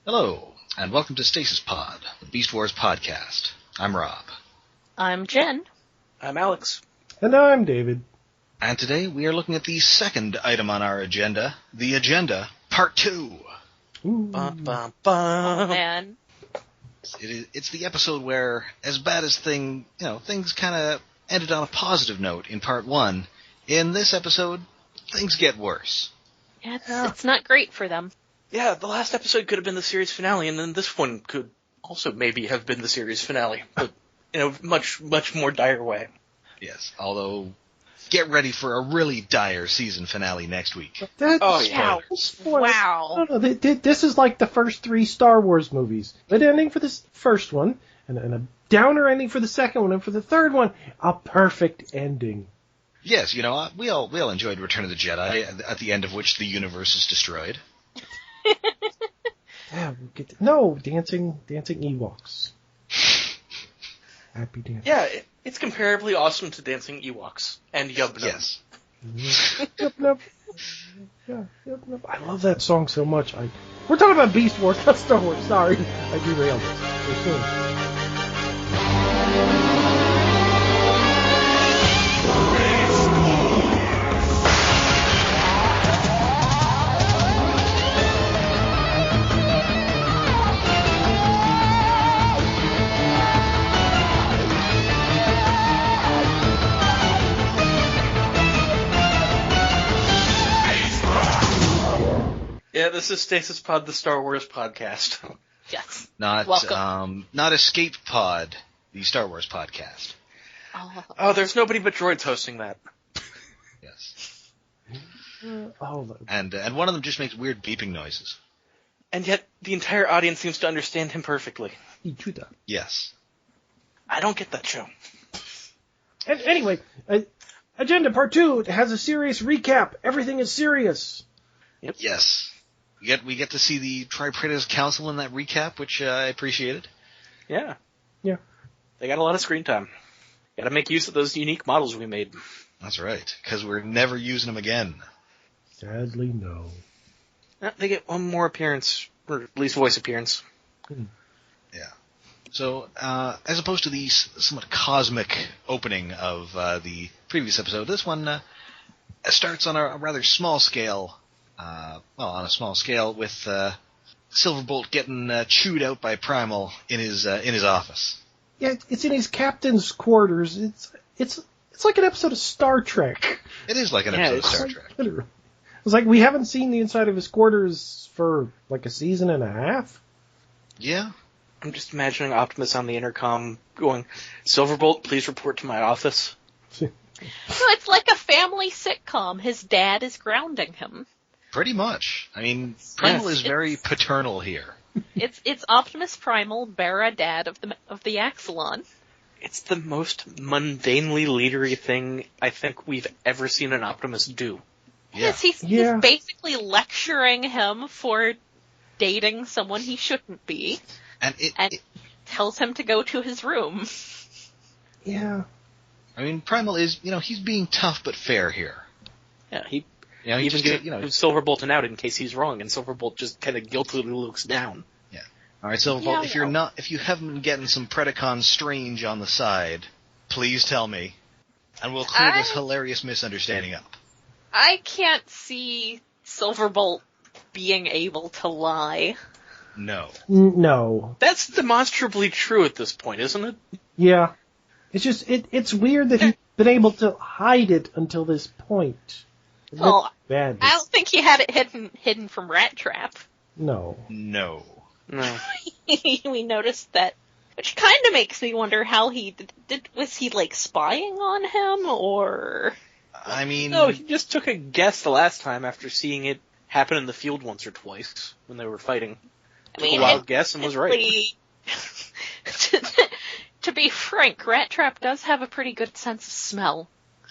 Hello, and welcome to Stasis Pod, the Beast Wars podcast. I'm Rob. I'm Jen. I'm Alex. And I'm David. And today we are looking at the second item on our agenda, the Agenda Part 2. Bum, bum, bum. Oh, man. It's the episode where, as bad as things kind of ended on a positive note in Part 1, in this episode, things get worse. Yeah, it's not great for them. Yeah, the last episode could have been the series finale, and then this one could also maybe have been the series finale, but in a much, much more dire way. Yes, although, get ready for a really dire season finale next week. Yeah. Wow. No, this is like the first three Star Wars movies. Good ending for the first one, and a downer ending for the second one, and for the third one, a perfect ending. Yes, we all enjoyed Return of the Jedi, at the end of which the universe is destroyed. Yeah, we'll get dancing Ewoks. Happy dancing. Yeah, it's comparably awesome to Dancing Ewoks and Yub Nub. Yes. Yep, yep. Yeah, yep, yep. I love that song so much. We're talking about Beast Wars, not Star Wars. Sorry, I derailed us. Too soon. Yeah, this is Stasis Pod, the Star Wars podcast. Yes. Not Escape Pod, the Star Wars podcast. Oh, there's nobody but droids hosting that. Yes. And one of them just makes weird beeping noises. And yet, the entire audience seems to understand him perfectly. Yes. I don't get that show. And anyway, Agenda Part 2 has a serious recap. Everything is serious. Yep. Yes. We get to see the Tripreda's Council in that recap, which I appreciated. Yeah. Yeah. They got a lot of screen time. Gotta make use of those unique models we made. That's right, because we're never using them again. Sadly, no. They get one more appearance, or at least voice appearance. Yeah. So, as opposed to the somewhat cosmic opening of the previous episode, this one starts on a rather small scale. On a small scale with Silverbolt getting chewed out by Primal in his office. Yeah, it's in his captain's quarters. It's like an episode of Star Trek. It is like an episode of Star Trek. Literally. It's like we haven't seen the inside of his quarters for like a season and a half. Yeah. I'm just imagining Optimus on the intercom going, "Silverbolt, please report to my office." So it's like a family sitcom. His dad is grounding him. Pretty much. I mean, Primal is very paternal here. It's Optimus Primal, Bara, dad of the Axelon. It's the most mundanely leadery thing I think we've ever seen an Optimus do. Yeah. Yes, he's basically lecturing him for dating someone he shouldn't be, and it tells him to go to his room. Yeah. I mean, Primal is, he's being tough but fair here. Yeah, he even gives Silverbolt an out in case he's wrong, and Silverbolt just kind of guiltily looks down. Yeah. All right, Silverbolt, if you haven't been getting some Predacon strange on the side, please tell me, and we'll clear this hilarious misunderstanding up. I can't see Silverbolt being able to lie. No. No. That's demonstrably true at this point, isn't it? Yeah. It's just, it's weird that he's been able to hide it until this point. Well, bad. I don't think he had it hidden from Rat Trap. No. We noticed that, which kind of makes me wonder how he was he like spying on him, or? I mean, no, he just took a guess the last time after seeing it happen in the field once or twice when they were fighting. Took a wild guess and was right. To be frank, Rat Trap does have a pretty good sense of smell.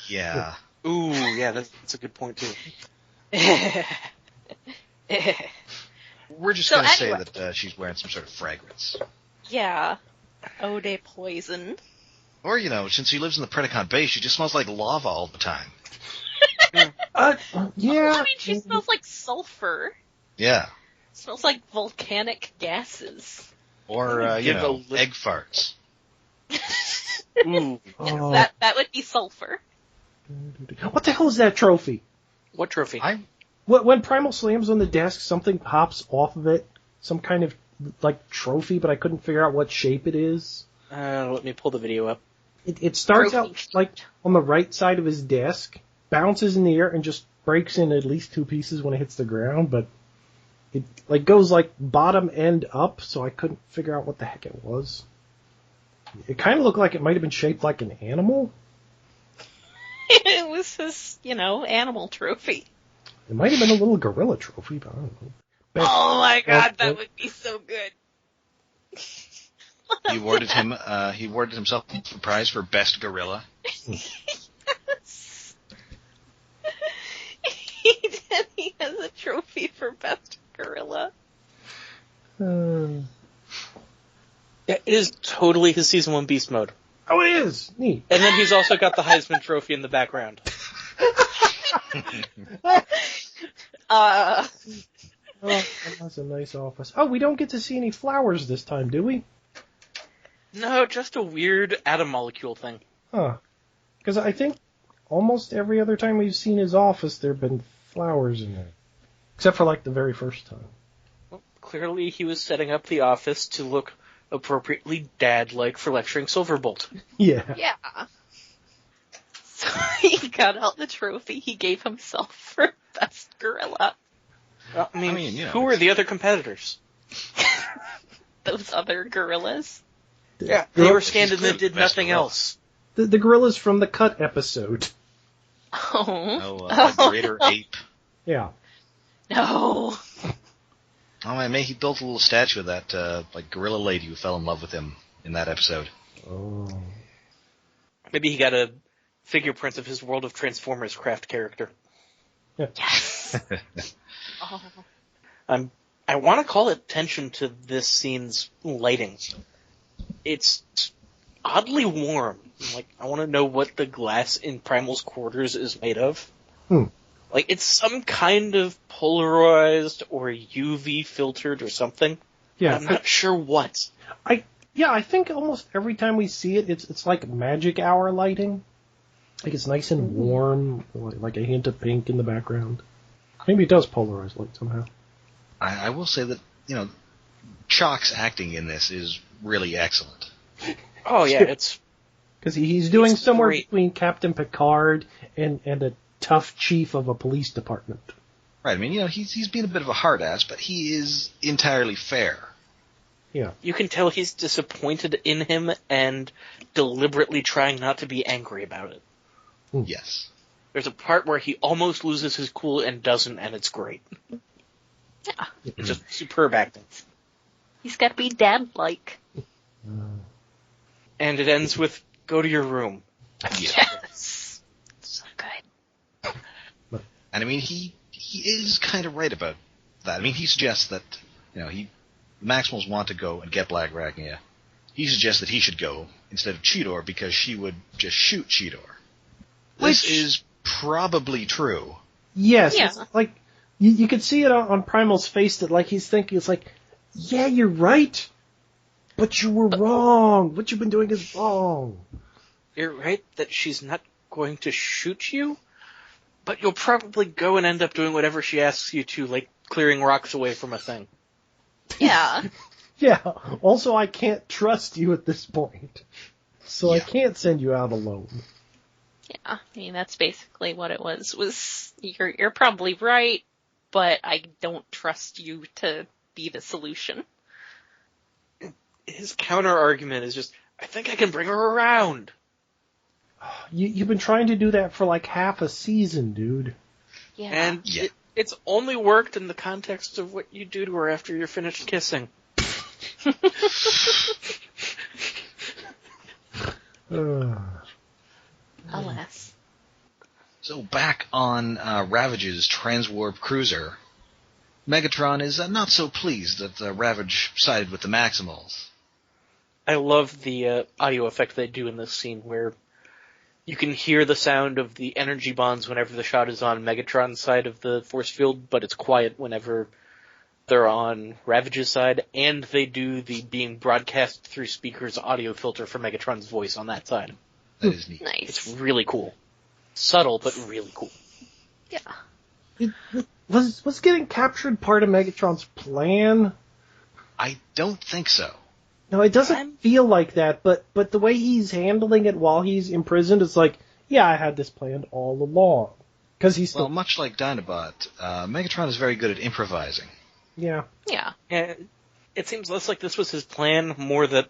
Yeah. Ooh, yeah, that's a good point too. We're just going to say that she's wearing some sort of fragrance. Yeah. Eau de poison. Or, since she lives in the Predacon base, she just smells like lava all the time. Yeah. I mean, she smells like sulfur. Yeah. Smells like volcanic gases. Or, Give a li- egg farts. Ooh, Oh, That would be sulfur. what the hell is that trophy? what trophy? When Primal slams on the desk, something pops off of it. Some kind of, like, trophy, but I couldn't figure out what shape it is. Let me pull the video up. It starts Trophy. out, like, on the right side of his desk, bounces in the air, and just breaks in at least 2 pieces when it hits the ground, but it, like, goes, like, bottom end up, so I couldn't figure out what the heck it was. It kind of looked like it might have been shaped like an animal. It was his, animal trophy. It might have been a little gorilla trophy, but I don't know. Oh my god, that would be so good. He awarded himself a prize for best gorilla. Yes. He did. He has a trophy for best gorilla. Yeah, it is totally his Season 1 Beast mode. Oh, it is! Neat. And then he's also got the Heisman Trophy in the background. Oh, that's a nice office. Oh, we don't get to see any flowers this time, do we? No, just a weird atom molecule thing. Huh. Because I think almost every other time we've seen his office, there have been flowers in there. Except for, like, the very first time. Well, clearly he was setting up the office to look appropriately dad-like for lecturing Silverbolt. Yeah. Yeah. So he got out the trophy he gave himself for best gorilla. I mean, who are the other competitors? Those other gorillas. Yeah, they were scanned and then did nothing else. The gorillas from the Cut episode. Oh. The greater ape. Yeah. No. Oh man, he built a little statue of that, gorilla lady who fell in love with him in that episode. Oh. Maybe he got a figure-print of his World of Transformers craft character. Yeah. Yes. Oh. I want to call attention to this scene's lighting. It's oddly warm. Like, I want to know what the glass in Primal's quarters is made of. Like, it's some kind of polarized or UV filtered or something. Yeah. I'm not sure what. I think almost every time we see it, it's like magic hour lighting. Like it's nice and warm, like a hint of pink in the background. Maybe it does polarize light somehow. I will say that, Chalk's acting in this is really excellent. Oh yeah, it's... Because he's doing It's somewhere great. between Captain Picard and a tough chief of a police department. Right, I mean, he's being a bit of a hard ass, but he is entirely fair. Yeah. You can tell he's disappointed in him and deliberately trying not to be angry about it. Yes. There's a part where he almost loses his cool and doesn't, and it's great. Yeah. It's just superb acting. He's got to be dad-like. And it ends with, go to your room. Yeah. Yes. So good. And I mean, he is kind of right about that. I mean, he suggests that, the Maximals want to go and get Black Arachnia. He suggests that he should go instead of Cheetor because she would just shoot Cheetor. This is probably true. Yes. Yeah. It's like, you could see it on Primal's face that, like, he's thinking, it's like, yeah, you're right, but you were wrong. What you've been doing is wrong. You're right that she's not going to shoot you, but you'll probably go and end up doing whatever she asks you to, like clearing rocks away from a thing. Yeah. Yeah. Also, I can't trust you at this point. So I Yeah. can't send you out alone. Yeah. I mean, that's basically what it was you're probably right, but I don't trust you to be the solution. His counter argument is just, I think I can bring her around. You've been trying to do that for like half a season, dude. Yeah. And Yeah. it's only worked in the context of what you do to her after you're finished kissing. Alas. So back on Ravage's transwarp cruiser, Megatron is not so pleased that Ravage sided with the Maximals. I love the audio effect they do in this scene where you can hear the sound of the energy bonds whenever the shot is on Megatron's side of the force field, but it's quiet whenever they're on Ravage's side, and they do the being broadcast through speakers audio filter for Megatron's voice on that side. That is neat. Nice. It's really cool. Subtle, but really cool. Yeah. Was getting captured part of Megatron's plan? I don't think so. No, it doesn't feel like that, but the way he's handling it while he's imprisoned, it's like, yeah, I had this planned all along. Because he's still... Well, much like Dinobot, Megatron is very good at improvising. Yeah. Yeah. It seems less like this was his plan, more that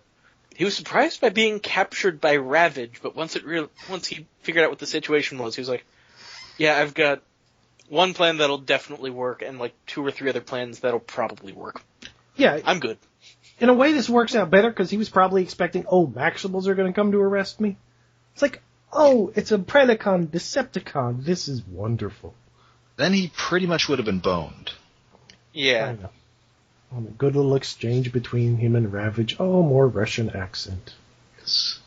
he was surprised by being captured by Ravage, but once he figured out what the situation was, he was like, yeah, I've got one plan that'll definitely work, and like 2 or 3 other plans that'll probably work. Yeah. I'm good. In a way, this works out better, because he was probably expecting, Maximals are going to come to arrest me. It's like, it's a Predacon Decepticon. This is wonderful. Then he pretty much would have been boned. Yeah. I know. A good little exchange between him and Ravage. Oh, more Russian accent. Yes.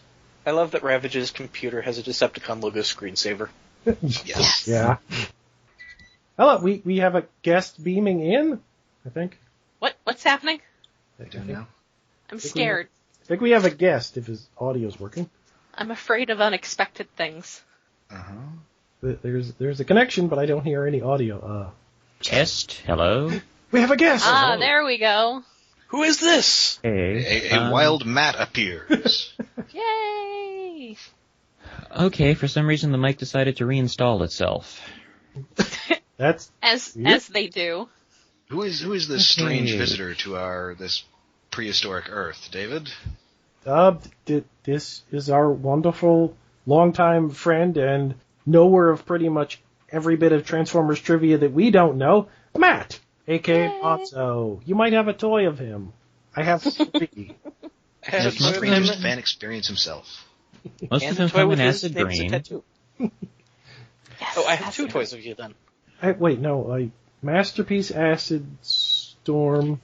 I love that Ravage's computer has a Decepticon logo screensaver. Yes. Yeah. Hello, we have a guest beaming in, I think. What's happening? I don't know. I'm scared. I think we have a guest, if his audio's working. I'm afraid of unexpected things. Uh-huh. There's a connection, but I don't hear any audio. Test, hello? We have a guest! Ah, there we go. Who is this? Hey. A wild Matt appears. Yay! Okay, for some reason the mic decided to reinstall itself. That's As they do. Who is this strange visitor to this prehistoric Earth, David? This is our wonderful longtime friend and knower of pretty much every bit of Transformers trivia that we don't know, Matt, a.k.a. Otso. You might have a toy of him. I have 3. He's a strange fan experience himself. Most of them come in acid green. Yes, I have 2 toys of you then. Masterpiece, Acid Storm.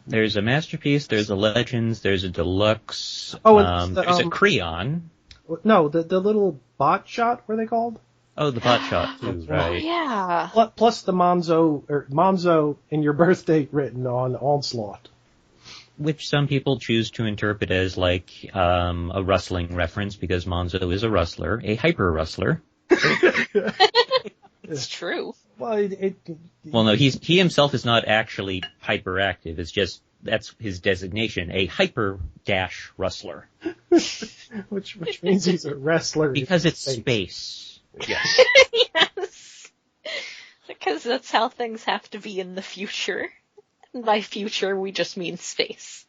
There's a Masterpiece, there's a Legends, there's a Deluxe, there's a Creon. No, the little bot shot, what are they called? Oh, the Bot Shot, too, right. Yeah. Plus the Monzo and your birthday written on Onslaught. Which some people choose to interpret as like a rustling reference because Monzo is a rustler, a hyper-rustler. It's true. Well, Well, no, he himself is not actually hyperactive. It's just that's his designation, a hyper-rustler. which means he's a wrestler. Because it's space. Yes. Yes. Because that's how things have to be in the future. And by future, we just mean space.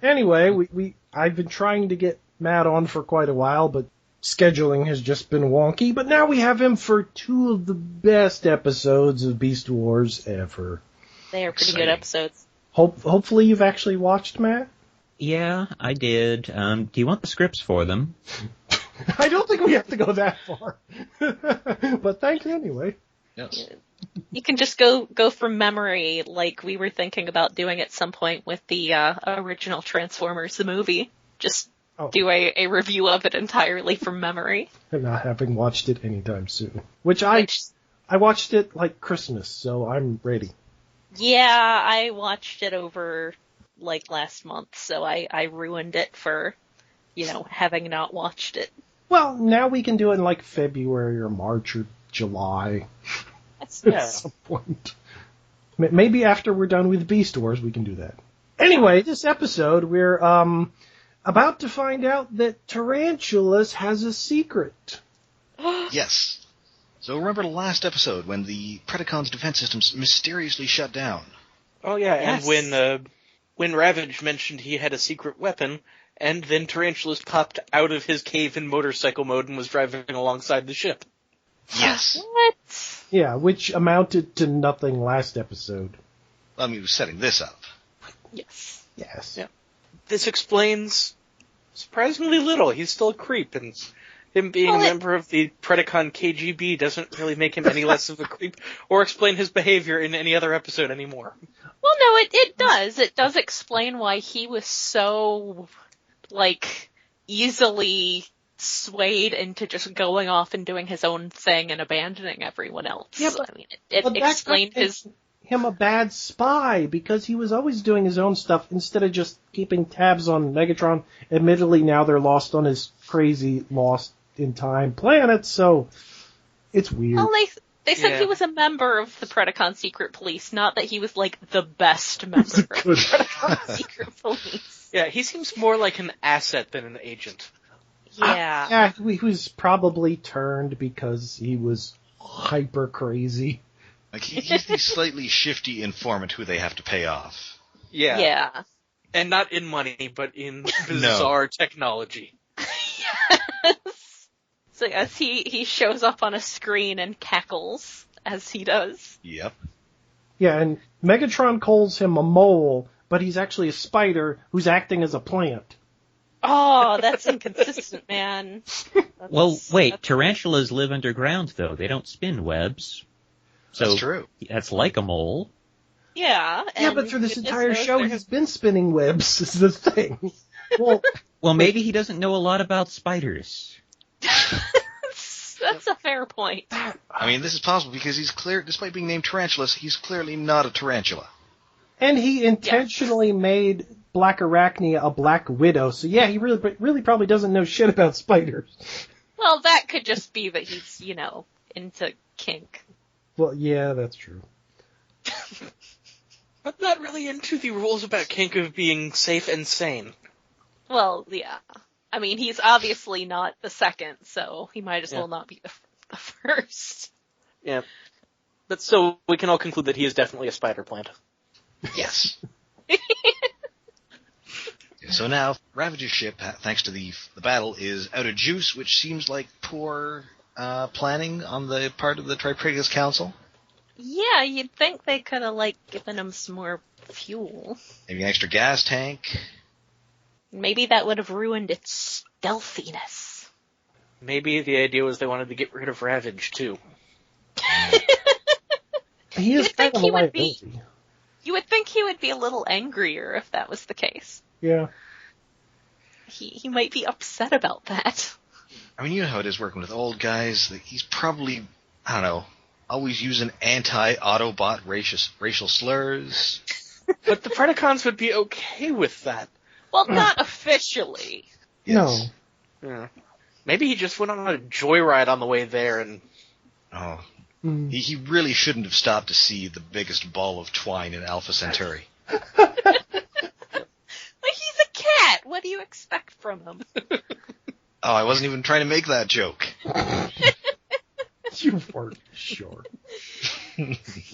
Anyway, I've been trying to get Matt on for quite a while, but scheduling has just been wonky. But now we have him for 2 of the best episodes of Beast Wars ever. They are pretty good episodes. Hopefully you've actually watched, Matt? Yeah, I did. Do you want the scripts for them? I don't think we have to go that far. But thanks anyway. Yes. You can just go from memory, like we were thinking about doing at some point with the original Transformers, the movie. Just do a review of it entirely from memory. And not having watched it anytime soon. Which I watched it like Christmas, so I'm ready. Yeah, I watched it over like last month, so I ruined it for, having not watched it. Well, now we can do it in like February or March or July. At some point. Maybe after we're done with Beast Wars, we can do that. Anyway, this episode, we're about to find out that Tarantulas has a secret. Yes. So remember the last episode when the Predacon's defense systems mysteriously shut down? Oh yeah, Yes. and when Ravage mentioned he had a secret weapon, and then Tarantulas popped out of his cave in motorcycle mode and was driving alongside the ship. Yes. What? Yeah, which amounted to nothing last episode. I mean, he was setting this up. Yes. Yes. Yeah. This explains surprisingly little. He's still a creep, and him being a member of the Predacon KGB doesn't really make him any less of a creep or explain his behavior in any other episode anymore. Well, no, it does. It does explain why he was so, easily swayed into just going off and doing his own thing and abandoning everyone else. Yeah, but, I mean, it explained him a bad spy because he was always doing his own stuff instead of just keeping tabs on Megatron. Admittedly, now they're lost on his crazy lost in time planet, so it's weird. Well, they said he was a member of the Predacon Secret Police, not that he was like the best member of the Predacon Secret Police. Yeah, he seems more like an asset than an agent. Yeah. Yeah, he was probably turned because he was hyper crazy. Like, he's the slightly shifty informant who they have to pay off. Yeah. Yeah. And not in money, but in bizarre technology. Yes. So yes, he shows up on a screen and cackles, as he does. Yep. Yeah, and Megatron calls him a mole, but he's actually a spider who's acting as a plant. Oh, that's inconsistent, man. Well, wait, tarantulas live underground, though. They don't spin webs. So That's true. That's like a mole. Yeah. Yeah, but through this entire show, he's been spinning webs, is the thing. Well, maybe he doesn't know a lot about spiders. That's a fair point. I mean, this is possible because he's clear, despite being named Tarantulas, he's clearly not a tarantula. And he intentionally made Black Arachnia a Black Widow, so yeah, he really probably doesn't know shit about spiders. Well, that could just be that he's, into kink. Well, yeah, that's true. But not really into the rules about kink of being safe and sane. Well, yeah. I mean, he's obviously not the second, so he might as well not be the first. Yeah. But so we can all conclude that he is definitely a spider plant. Yes. So now, Ravage's ship, thanks to the battle, is out of juice, which seems like poor planning on the part of the Triprigus Council. Yeah, you'd think they could have, given him some more fuel. Maybe an extra gas tank. Maybe that would have ruined its stealthiness. Maybe the idea was they wanted to get rid of Ravage, too. He is kind of a liability. You would think he would be a little angrier if that was the case. Yeah. He might be upset about that. I mean, you know how it is working with old guys. He's probably, I don't know, always using anti-Autobot racial slurs. But the Predacons would be okay with that. Well, not officially. Yes. No. Yeah. Maybe he just went on a joyride on the way there and... Oh. He really shouldn't have stopped to see the biggest ball of twine in Alpha Centauri. But he's a cat. What do you expect from him? Oh, I wasn't even trying to make that joke. You weren't sure.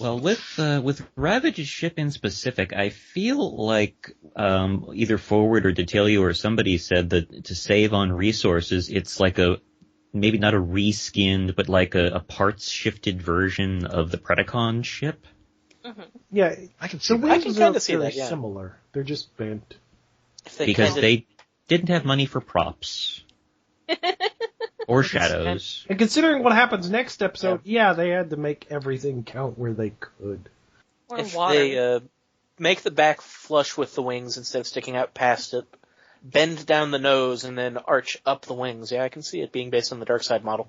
Well, with Ravage's ship in specific, I feel like either Forward or Detilio or somebody said that to save on resources, it's like maybe not a reskinned, but like a parts shifted version of the Predacon ship. Mm-hmm. Yeah, I can see the that. wings I can kinda see are that, yeah. similar. They're just bent. Because they didn't have money for props. Or shadows. And considering what happens next episode, yeah, they had to make everything count where they could. Or if water. they make the back flush with the wings instead of sticking out past it, bend down the nose, and then arch up the wings, yeah, I can see it being based on the Dark Side model.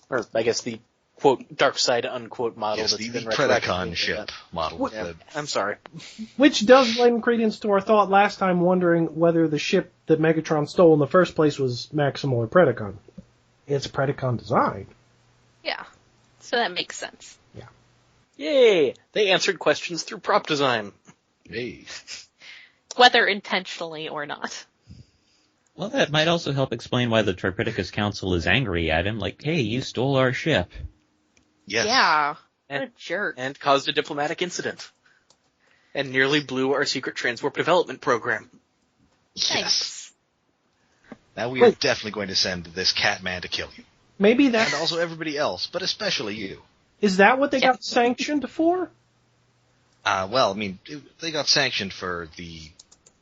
Or, I guess, the, quote, Dark Side, unquote, model Yes, that's the been Predacon ship model. Yeah, I'm sorry. Which does lend credence to our thought last time wondering whether the ship that Megatron stole in the first place was Maximal or Predacon. It's a Predacon design. Yeah. So that makes sense. Yeah. Yay! They answered questions through prop design. Hey. Whether intentionally or not. Well, that might also help explain why the Tripredacus Council is angry at him, like, hey, you stole our ship. Yes. Yeah. What And- a jerk. And caused a diplomatic incident. And nearly blew our secret transwarp development program. Yes. Thanks. Now we are definitely going to send this Catman to kill you. Maybe And that also everybody else, but especially you. is that what they got sanctioned for? Well, I mean, they got sanctioned for the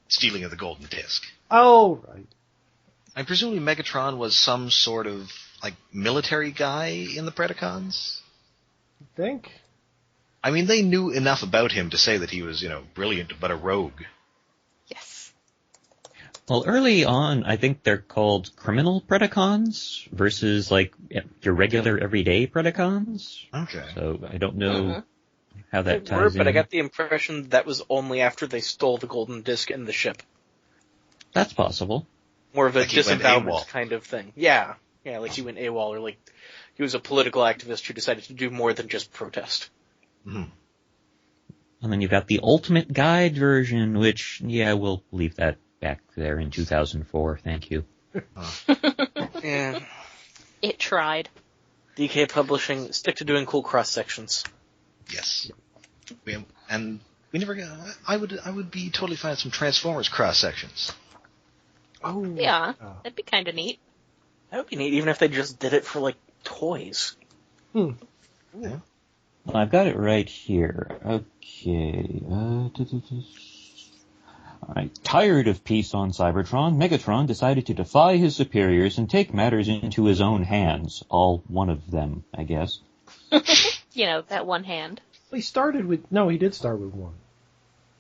stealing of the golden disc. Oh, right. And presumably Megatron was some sort of, military guy in the Predacons? I think. I mean, they knew enough about him to say that he was, brilliant, but a rogue. Yes. Well, early on, I think they're called criminal Predacons versus, your regular everyday Predacons. Okay. So I don't know how that They were, ties in. but I got the impression that was only after they stole the golden disc and the ship. That's possible. More of a Like he went disembowelment AWOL. kind of thing. Yeah, like he went AWOL, or like he was a political activist who decided to do more than just protest. Mm-hmm. And then you've got the Ultimate Guide version, which, we'll leave that back there in 2004. Thank you. Yeah. It tried. DK Publishing, stick to doing cool cross sections. Yes. We never got. I would be totally fine with some Transformers cross sections. Oh. Yeah, that'd be kind of neat. That would be neat, even if they just did it for like toys. Yeah. Well, I've got it right here. Okay. Alright. Tired of peace on Cybertron, Megatron decided to defy his superiors and take matters into his own hands. All one of them, I guess. That one hand. He started with... No, he did start with one.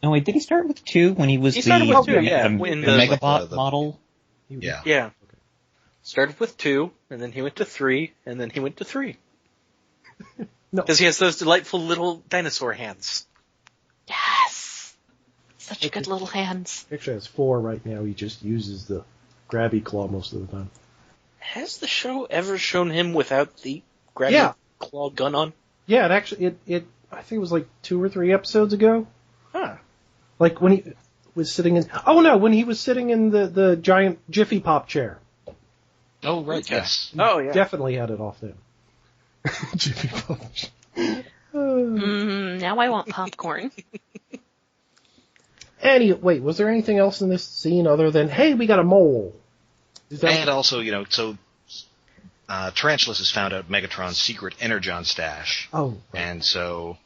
Oh wait, did he start with 2 when he was He started with 2, the yeah, in the- Megabot the- model? Yeah. Yeah. Okay. Started with 2, and then he went to 3, and then he went to 3. No. Because he has those delightful little dinosaur hands. Yes! Such good little hands. Actually has 4 right now. He just uses the grabby claw most of the time. Has the show ever shown him without the grabby claw gun on? Yeah, I think it was like 2 or 3 episodes ago. Huh. Like when he was sitting in... Oh no, when he was sitting in the giant Jiffy Pop chair. Oh, right, yes. Oh, yeah. Definitely had it off then. Jiffy Pop. Now I want popcorn. Wait, was there anything else in this scene other than, hey, we got a mole? And also, Tarantulas has found out Megatron's secret Energon stash. Oh. Right. And so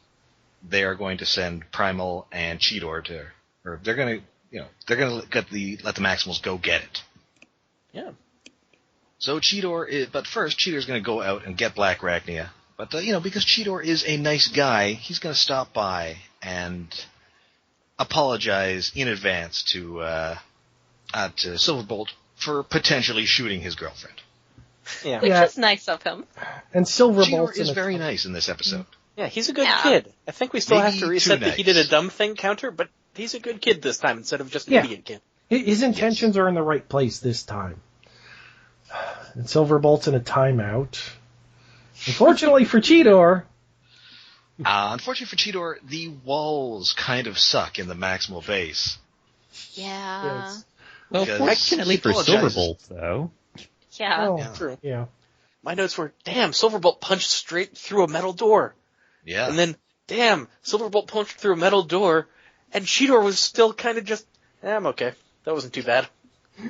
they are going to send Primal and Cheetor they're going to, let the Maximals go get it. Yeah. So but first Cheetor's going to go out and get Black Arachnia. But, because Cheetor is a nice guy, he's going to stop by and apologize in advance to Silverbolt for potentially shooting his girlfriend. Yeah. Which is nice of him. And Cheetor is very nice in this episode. Yeah, he's a good kid. I think we still Maybe have to reset too the he nice. did a dumb thing counter, but he's a good kid this time instead of just an Yeah. idiot kid. His intentions are in the right place this time. And Silverbolt's in a timeout. Unfortunately for Cheetor... Unfortunately for Cheetor, the walls kind of suck in the Maximal base. Yeah. Yes. Well, Because fortunately for apologizes. Silverbolt, though. Yeah. Oh, Yeah. True. yeah. My notes were, damn, Silverbolt punched straight through a metal door. Yeah. And then, damn, Silverbolt punched through a metal door, and Cheetor was still kind of just, I'm okay. That wasn't too bad.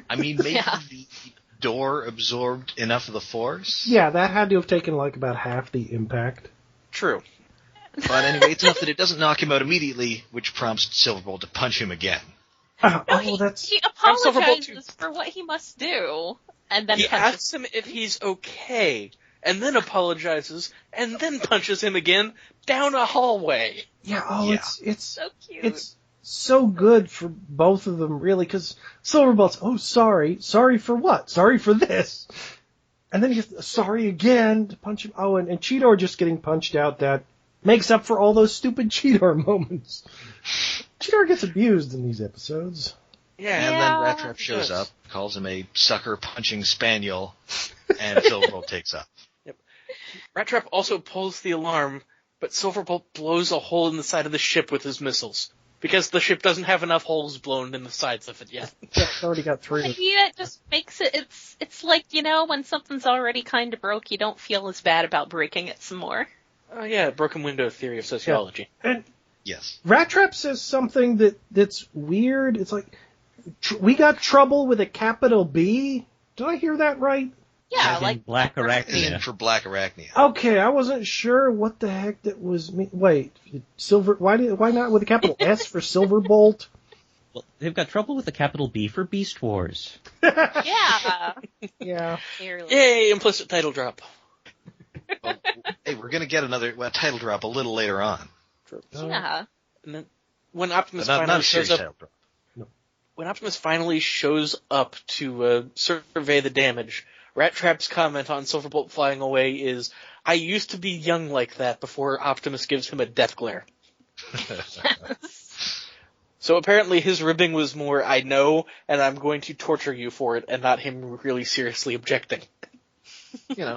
I mean, maybe Yeah. the door absorbed enough of the force. Yeah, that had to have taken like about half the impact. True. But anyway, it's enough that it doesn't knock him out immediately, which prompts Silverbolt to punch him again. That's... He Silverbolt apologizes for what he must do, and then He punches. asks him if he's okay, and then apologizes, and then punches him again down a hallway. Yeah, Yeah. it's So cute. it's so good for both of them, really, because Silverbolt's, sorry for what? Sorry for this. And then he gets sorry again to punch him. Oh, and Cheetor just getting punched out, that makes up for all those stupid Cheetor moments. Cheetor gets abused in these episodes. Yeah, And Yeah. then Rat Trap shows Yes. up, calls him a sucker punching spaniel, and Silverbolt takes up. Rat Trap also pulls the alarm, but Silverbolt blows a hole in the side of the ship with his missiles. Because the ship doesn't have enough holes blown in the sides of it yet. Yeah, it's already got 3. Yeah, it just makes it's like, when something's already kind of broke, you don't feel as bad about breaking it some more. Oh yeah, broken window theory of sociology. And Yes. Rat Trap says something that's weird. It's like, we got trouble with a capital B? Did I hear that right? Yeah, As in like Black In Arachnia. for Black Arachnia. Okay, I wasn't sure what the heck that was. Wait, why not with a capital S for Silverbolt? Well, they've got trouble with the capital B for Beast Wars. yeah. Yeah. Clearly. Yay, implicit title drop. Well, hey, we're going to get another title drop a little later on. Yeah. And then when Optimus But not finally a shows series up, title drop. when Optimus finally shows up to survey the damage, Rat Trap's comment on Silverbolt flying away is, I used to be young like that before Optimus gives him a death glare. So apparently his ribbing was more, I know, and I'm going to torture you for it, and not him really seriously objecting.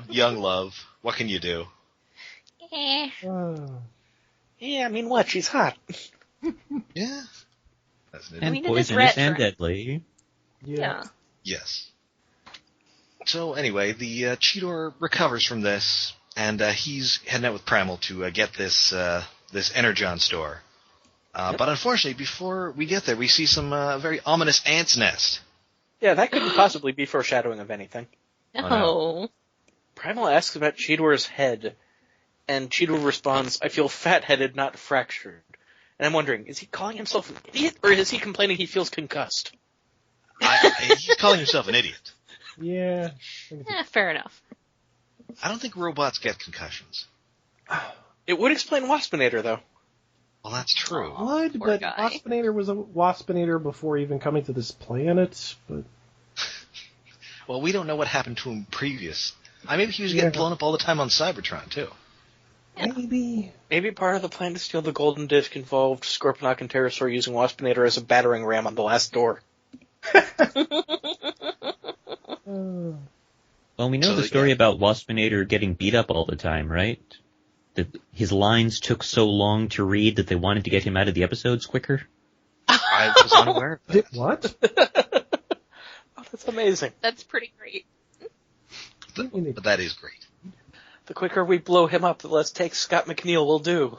Young love. What can you do? Yeah, I mean, what? She's hot. Yeah. And poisonous and deadly. Yeah. Yes. So anyway, the Cheetor recovers from this, and he's heading out with Primal to get this Energon store. But unfortunately, before we get there, we see some very ominous ants' nest. Yeah, that couldn't possibly be foreshadowing of anything. No. Primal asks about Cheetor's head, and Cheetor responds, I feel fat-headed, not fractured. And I'm wondering, is he calling himself an idiot, or is he complaining he feels concussed? He's calling himself an idiot. Yeah. Fair enough. I don't think robots get concussions. It would explain Waspinator, though. Well, that's true. Would, poor but guy. Waspinator was a Waspinator before even coming to this planet, but... Well, we don't know what happened to him previous. Maybe he was getting blown up all the time on Cybertron, too. Yeah. Maybe part of the plan to steal the Golden Disc involved Scorponok and Pterosaur using Waspinator as a battering ram on the last door. Well, we know the story about Waspinator getting beat up all the time, right? That his lines took so long to read that they wanted to get him out of the episodes quicker? I was unaware of that. What? Oh, that's amazing. That's pretty great. But that is great. The quicker we blow him up, the less takes Scott McNeil will do.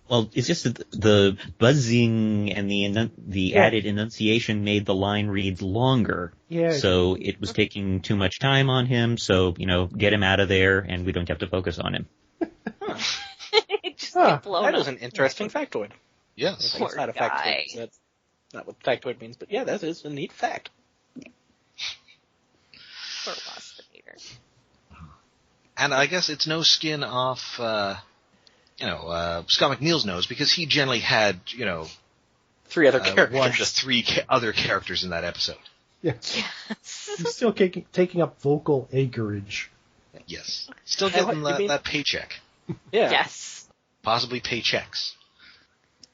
Well, it's just that the buzzing and the added enunciation made the line read longer. Yeah. So it was taking too much time on him, so, get him out of there and we don't have to focus on him. Just get blown That up. is an interesting factoid. Yes. Poor It's not a guy. factoid. That's not what factoid means, but yeah, that is a neat fact. Poor Waspinator. And I guess it's no skin off, Scott McNeil's nose, because he generally had, 3 other characters. one to 3 other characters in that episode. Yeah. He's still taking up vocal acreage. Yes. Still getting that paycheck. Yeah. Yes. Possibly paychecks.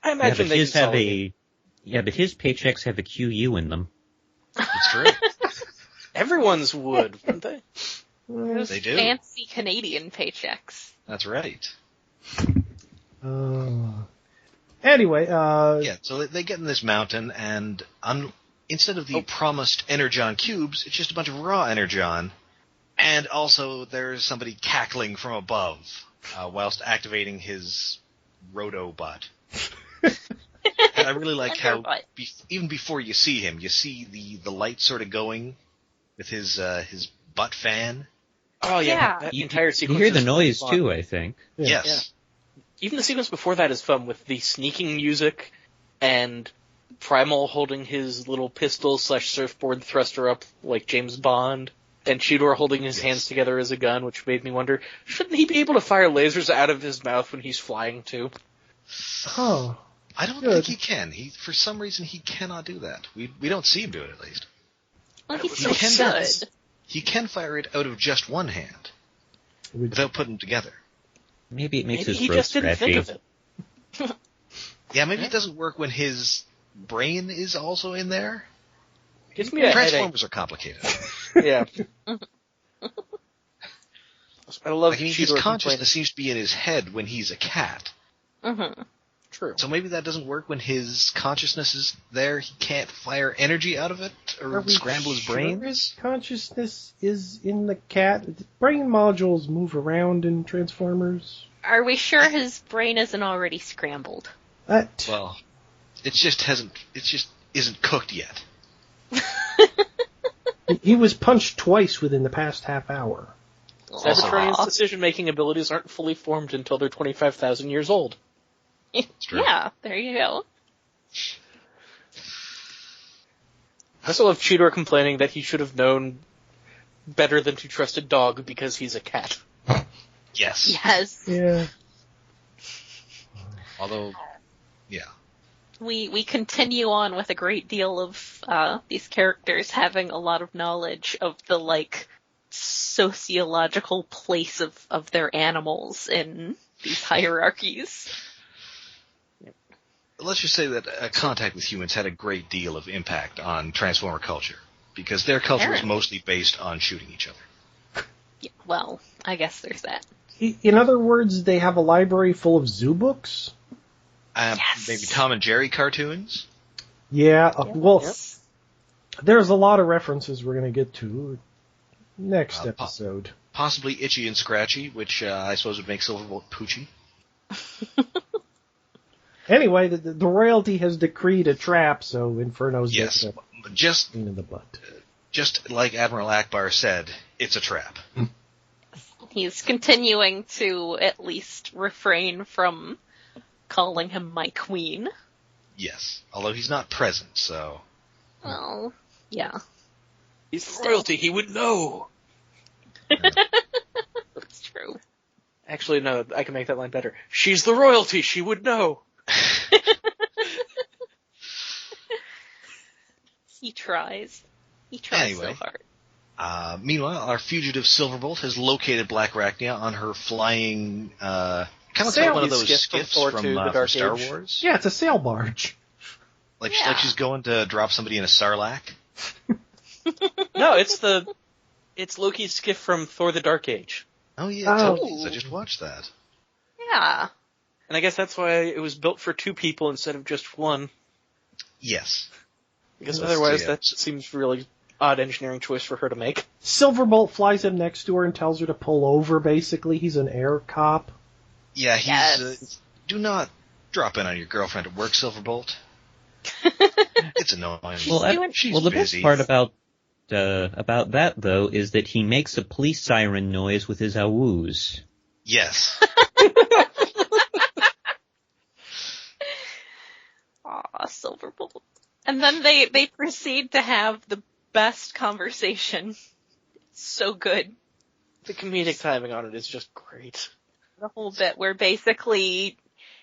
I imagine they but his paychecks have a QU in them. It's true. Everyone's would, wouldn't they? Those They do. fancy Canadian paychecks. That's right. Anyway, so they get in this mountain, and instead of the promised Energon cubes, it's just a bunch of raw Energon. And also, there's somebody cackling from above, whilst activating his roto-butt. And I really like how, even before you see him, you see the light sort of going with his butt fan. Oh yeah. That entire sequence. You hear the is noise fun. too, I think. Yeah. Yes. Even the sequence before that is fun with the sneaking music and Primal holding his little pistol / surfboard thruster up like James Bond, and Cheetor holding his hands together as a gun, which made me wonder, shouldn't he be able to fire lasers out of his mouth when he's flying too? Oh. I don't think he can. For some reason, he cannot do that. We don't see him do it, at least. Well, he He still can, should. he can fire it out of just one hand, without putting them together. Maybe it makes Maybe his he throat just didn't scratchy. think of it. Yeah, maybe it doesn't work when his brain is also in there. Gives me a headache. Transformers are complicated. Yeah. I love His Cheetor consciousness seems to be in his head when he's a cat. Mm-hmm. True. So maybe that doesn't work when his consciousness is there. He can't fire energy out of it or scramble his brain. His consciousness is in the cat. Brain modules move around in Transformers. Are we sure his brain isn't already scrambled? Well, it just isn't cooked yet. He was punched twice within the past half hour. Cybertronian's decision-making abilities aren't fully formed until they're 25,000 years old. True. Yeah, there you go. I also love Cheetor complaining that he should have known better than to trust a dog because he's a cat. Yes. Yes. Yeah. Although, yeah. we continue on with a great deal of these characters having a lot of knowledge of the, like, sociological place of their animals in these hierarchies. Let's just say that contact with humans had a great deal of impact on Transformer culture, because their culture was mostly based on shooting each other. Yeah, well, I guess there's that. In other words, they have a library full of zoo books? Yes. Maybe Tom and Jerry cartoons? Yeah, there's a lot of references we're going to get to next episode. Possibly Itchy and Scratchy, which I suppose would make Silverbolt Poochie. Anyway, the royalty has decreed a trap, so Inferno's just in the butt. Just like Admiral Akbar said, it's a trap. He's continuing to at least refrain from calling him my queen. Yes, although he's not present, so... Well, yeah. He's the royalty, he would know! That's true. Actually, no, I can make that line better. She's the royalty, she would know! He tries. He tries so hard. Meanwhile, our fugitive Silverbolt has located Black Arachnia on her flying, kind of like one of those skiffs from Star Wars. Yeah, it's a sail barge. Like she's going to drop somebody in a Sarlacc. No, it's Loki's skiff from Thor: The Dark Age. Oh yeah, totally. I just watched that. Yeah. And I guess that's why it was built for 2 people instead of just 1. Yes. Because otherwise that seems really odd engineering choice for her to make. Silverbolt flies him next to her and tells her to pull over, basically. He's an air cop. Yeah, he's... do not drop in on your girlfriend at work, Silverbolt. It's annoying. The best part about that, though, is that he makes a police siren noise with his awoos. Yes. Aw, Silverbolt. And then they proceed to have the best conversation. So good. The comedic timing on it is just great. The whole bit where basically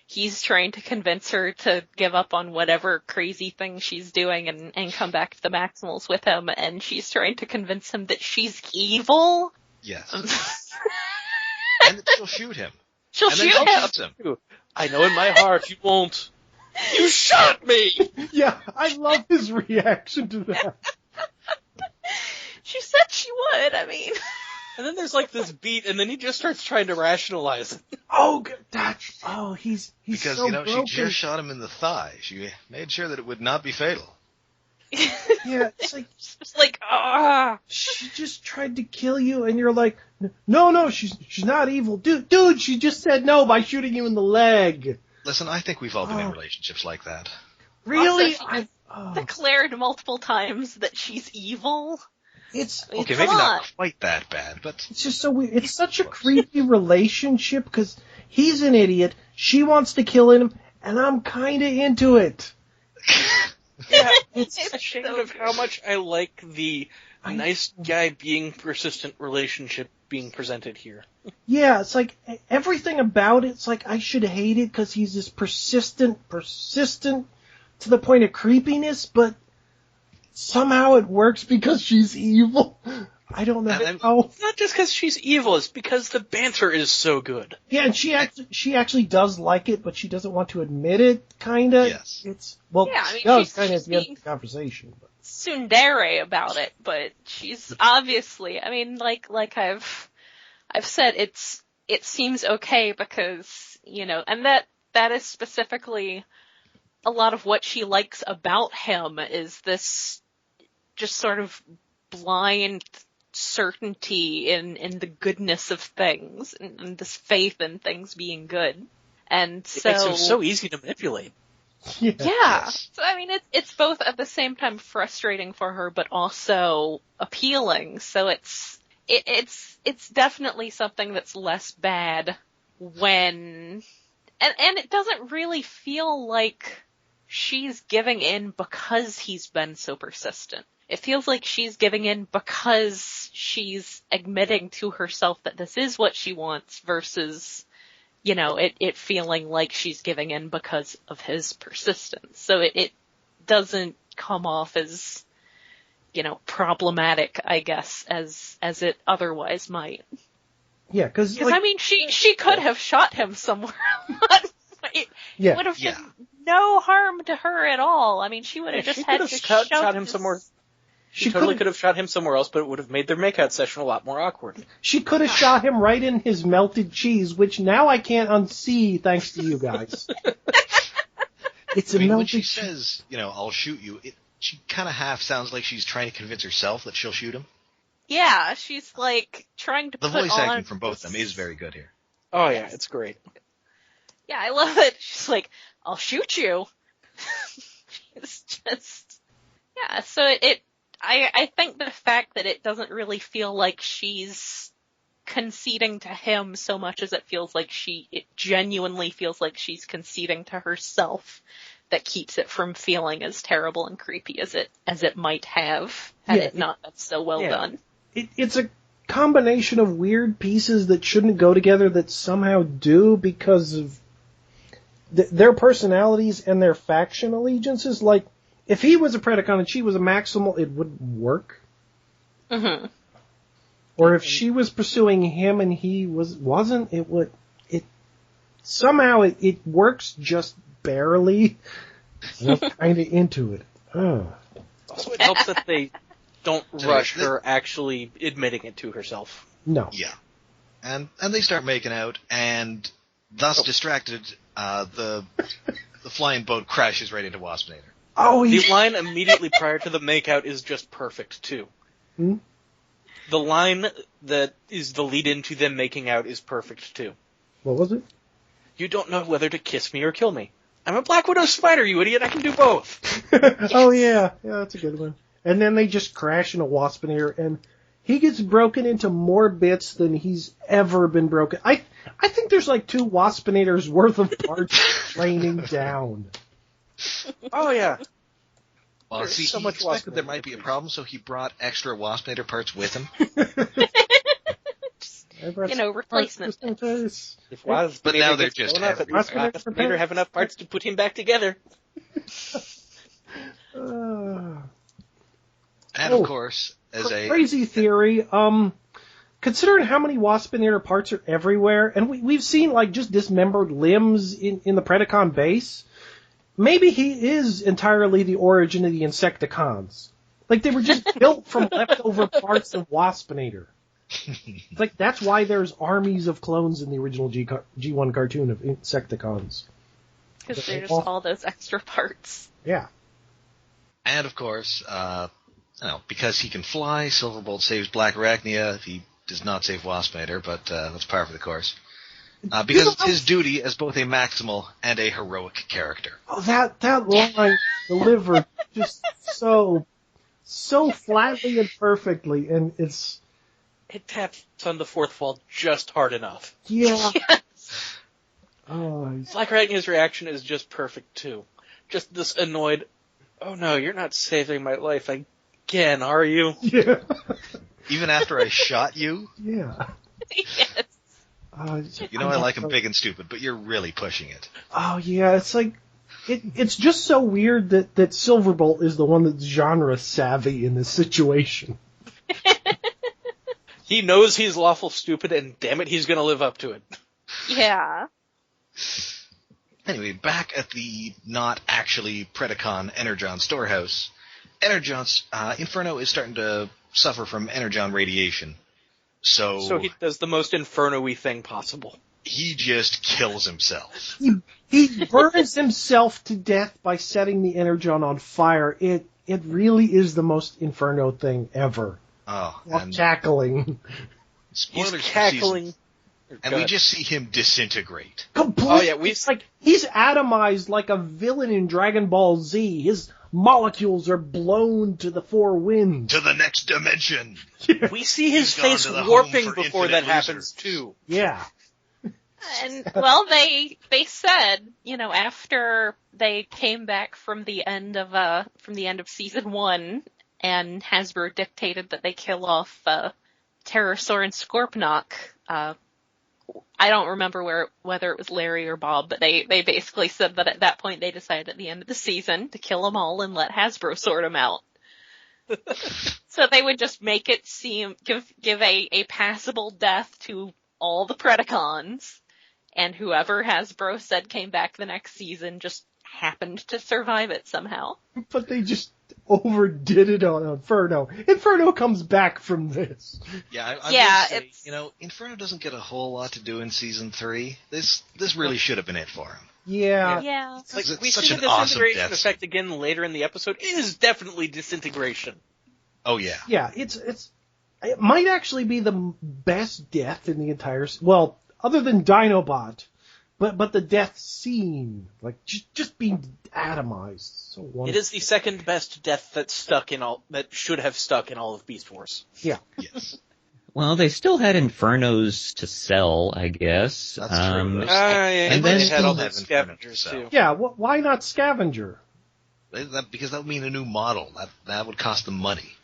he's trying to convince her to give up on whatever crazy thing she's doing and come back to the Maximals with him, and she's trying to convince him that she's evil. Yes. And that she'll shoot him. She'll shoot him. I know in my heart you won't. You shot me! Yeah, I love his reaction to that. She said she would, I mean. And then there's like this beat, and then he just starts trying to rationalize it. He's because, so broken. she just shot him in the thigh. She made sure that it would not be fatal. Yeah, it's like, she just tried to kill you, and you're like, no, she's not evil. Dude, she just said no by shooting you in the leg. Listen, I think we've all been in relationships like that. Really? Also, declared multiple times that she's evil. Okay, maybe not quite that bad, but... It's just so weird. It's such a creepy relationship, because he's an idiot, she wants to kill him, and I'm kinda into it. Yeah, it's ashamed of how much I like the nice guy being persistent relationship being presented here. Yeah, it's like, everything about it's like, I should hate it because he's this persistent to the point of creepiness, but somehow it works because she's evil. I don't know how. It's not just because she's evil, it's because the banter is so good. Yeah, and she actually does like it, but she doesn't want to admit it, kinda. Yes. She's kind of at the end of the conversation. But. Tsundere about it, but she's obviously, I mean, like I've said, it seems okay because, and that is specifically a lot of what she likes about him is this just sort of blind certainty in the goodness of things and this faith in things being good. And so... It makes him so easy to manipulate. Yeah. So, I mean, it's both at the same time frustrating for her, but also appealing. So it's definitely something that's less bad when... And it doesn't really feel like she's giving in because he's been so persistent. It feels like she's giving in because she's admitting to herself that this is what she wants versus, it feeling like she's giving in because of his persistence. So it doesn't come off as, problematic, I guess, as it otherwise might. Yeah, because she could have shot him somewhere. It would have been no harm to her at all. I mean, she would have just had to shot him somewhere. She totally could have shot him somewhere else, but it would have made their makeout session a lot more awkward. She could have shot him right in his melted cheese, which now I can't unsee thanks to you guys. It's a melted when she says, I'll shoot you, she kind of half sounds like she's trying to convince herself that she'll shoot him. Yeah, she's like trying to the put voice on acting from both of them is very good here. Oh yeah, it's great. Yeah, I love it. She's like, I'll shoot you. It's just, yeah, so I think the fact that it doesn't really feel like she's conceding to him so much as it genuinely feels like she's conceding to herself, that keeps it from feeling as terrible and creepy as it might have had it not been so well done. It's a combination of weird pieces that shouldn't go together that somehow do because of their personalities and their faction allegiances. Like, if he was a Predacon and she was a Maximal, it wouldn't work. Mm-hmm. Or if she was pursuing him and he wasn't, it would. Somehow it works just barely. I'm kind of into it. Oh. Also, it helps that they don't rush her actually admitting it to herself. No. Yeah. And they start making out, and thus distracted, the flying boat crashes right into Waspinator. Oh, the line immediately prior to the makeout is just perfect, too. Hmm? The line that is the lead-in to them making out is perfect, too. What was it? You don't know whether to kiss me or kill me. I'm a Black Widow spider, you idiot. I can do both. Oh, yeah. Yeah, that's a good one. And then they just crash into Waspinator, and he gets broken into more bits than he's ever been broken. I think there's like 2 Waspinators worth of parts raining down. Oh, yeah. Well, There's see, so he much expected there Waspinator might be a problem, so he brought extra Waspinator parts with him. Replacement. But now they're just enough. At least Waspinator have enough parts to put him back together. And of course, as a crazy theory, considering how many Waspinator parts are everywhere, and we've seen like just dismembered limbs in the Predacon base, maybe he is entirely the origin of the Insecticons. Like they were just built from leftover parts of Waspinator. It's like that's why there's armies of clones in the original G1 cartoon of Insecticons. Because they're just all those extra parts. Yeah. And of course, because he can fly, Silverbolt saves Black Arachnia. He does not save Waspinator, but that's par for the course. Because it's his duty as both a Maximal and a heroic character. Oh, that line delivered just so flatly and perfectly, and it taps on the fourth wall just hard enough. Yeah. Yes. Oh, Black Arachnia's reaction is just perfect too. Just this annoyed, oh no, you're not saving my life again, are you? Yeah. Even after I shot you? Yeah. Yes. I like him big and stupid, but you're really pushing it. Oh yeah, it's like it's just so weird that Silverbolt is the one that's genre savvy in this situation. He knows he's lawful stupid, and damn it, he's gonna live up to it. Yeah. Anyway, back at the not actually Predacon Energon storehouse, Energon's Inferno is starting to suffer from Energon radiation. So he does the most Inferno-y thing possible. He just kills himself. He burns himself to death by setting the Energon on fire. It really is the most Inferno thing ever. Oh, and cackling. Spoilers He's cackling. And we just see him disintegrate. Completely. Oh yeah, he's atomized like a villain in Dragon Ball Z. His molecules are blown to the 4 winds. To the next dimension. Yeah. We see his face warping before that happens too. Yeah. And well, they said, after they came back from the end of season 1, and Hasbro dictated that they kill off Pterosaur and Scorponok, I don't remember whether it was Larry or Bob, but they basically said that at that point they decided at the end of the season to kill them all and let Hasbro sort them out. So they would just make it give a passable death to all the Predacons, and whoever Hasbro said came back the next season just happened to survive it somehow. But they just overdid it on Inferno. Inferno comes back from this. Yeah, I Yeah, will say, Inferno doesn't get a whole lot to do in season 3. This really should have been it for him. Yeah. Yeah. Like, It's we such see an the awesome disintegration death effect again later in the episode. It is definitely disintegration. Oh yeah. Yeah, it might actually be the best death in the entire, well, other than Dinobot, but the death scene, like just being atomized, so wonderful. It is the second best death that should have stuck in all of Beast Wars. Yeah. Yes. Well, they still had Infernos to sell, I guess. That's true. Yeah, And they then had all still those have scavengers Inferno, too. Yeah, why not Scavenger? Because that would mean a new model. That would cost them money.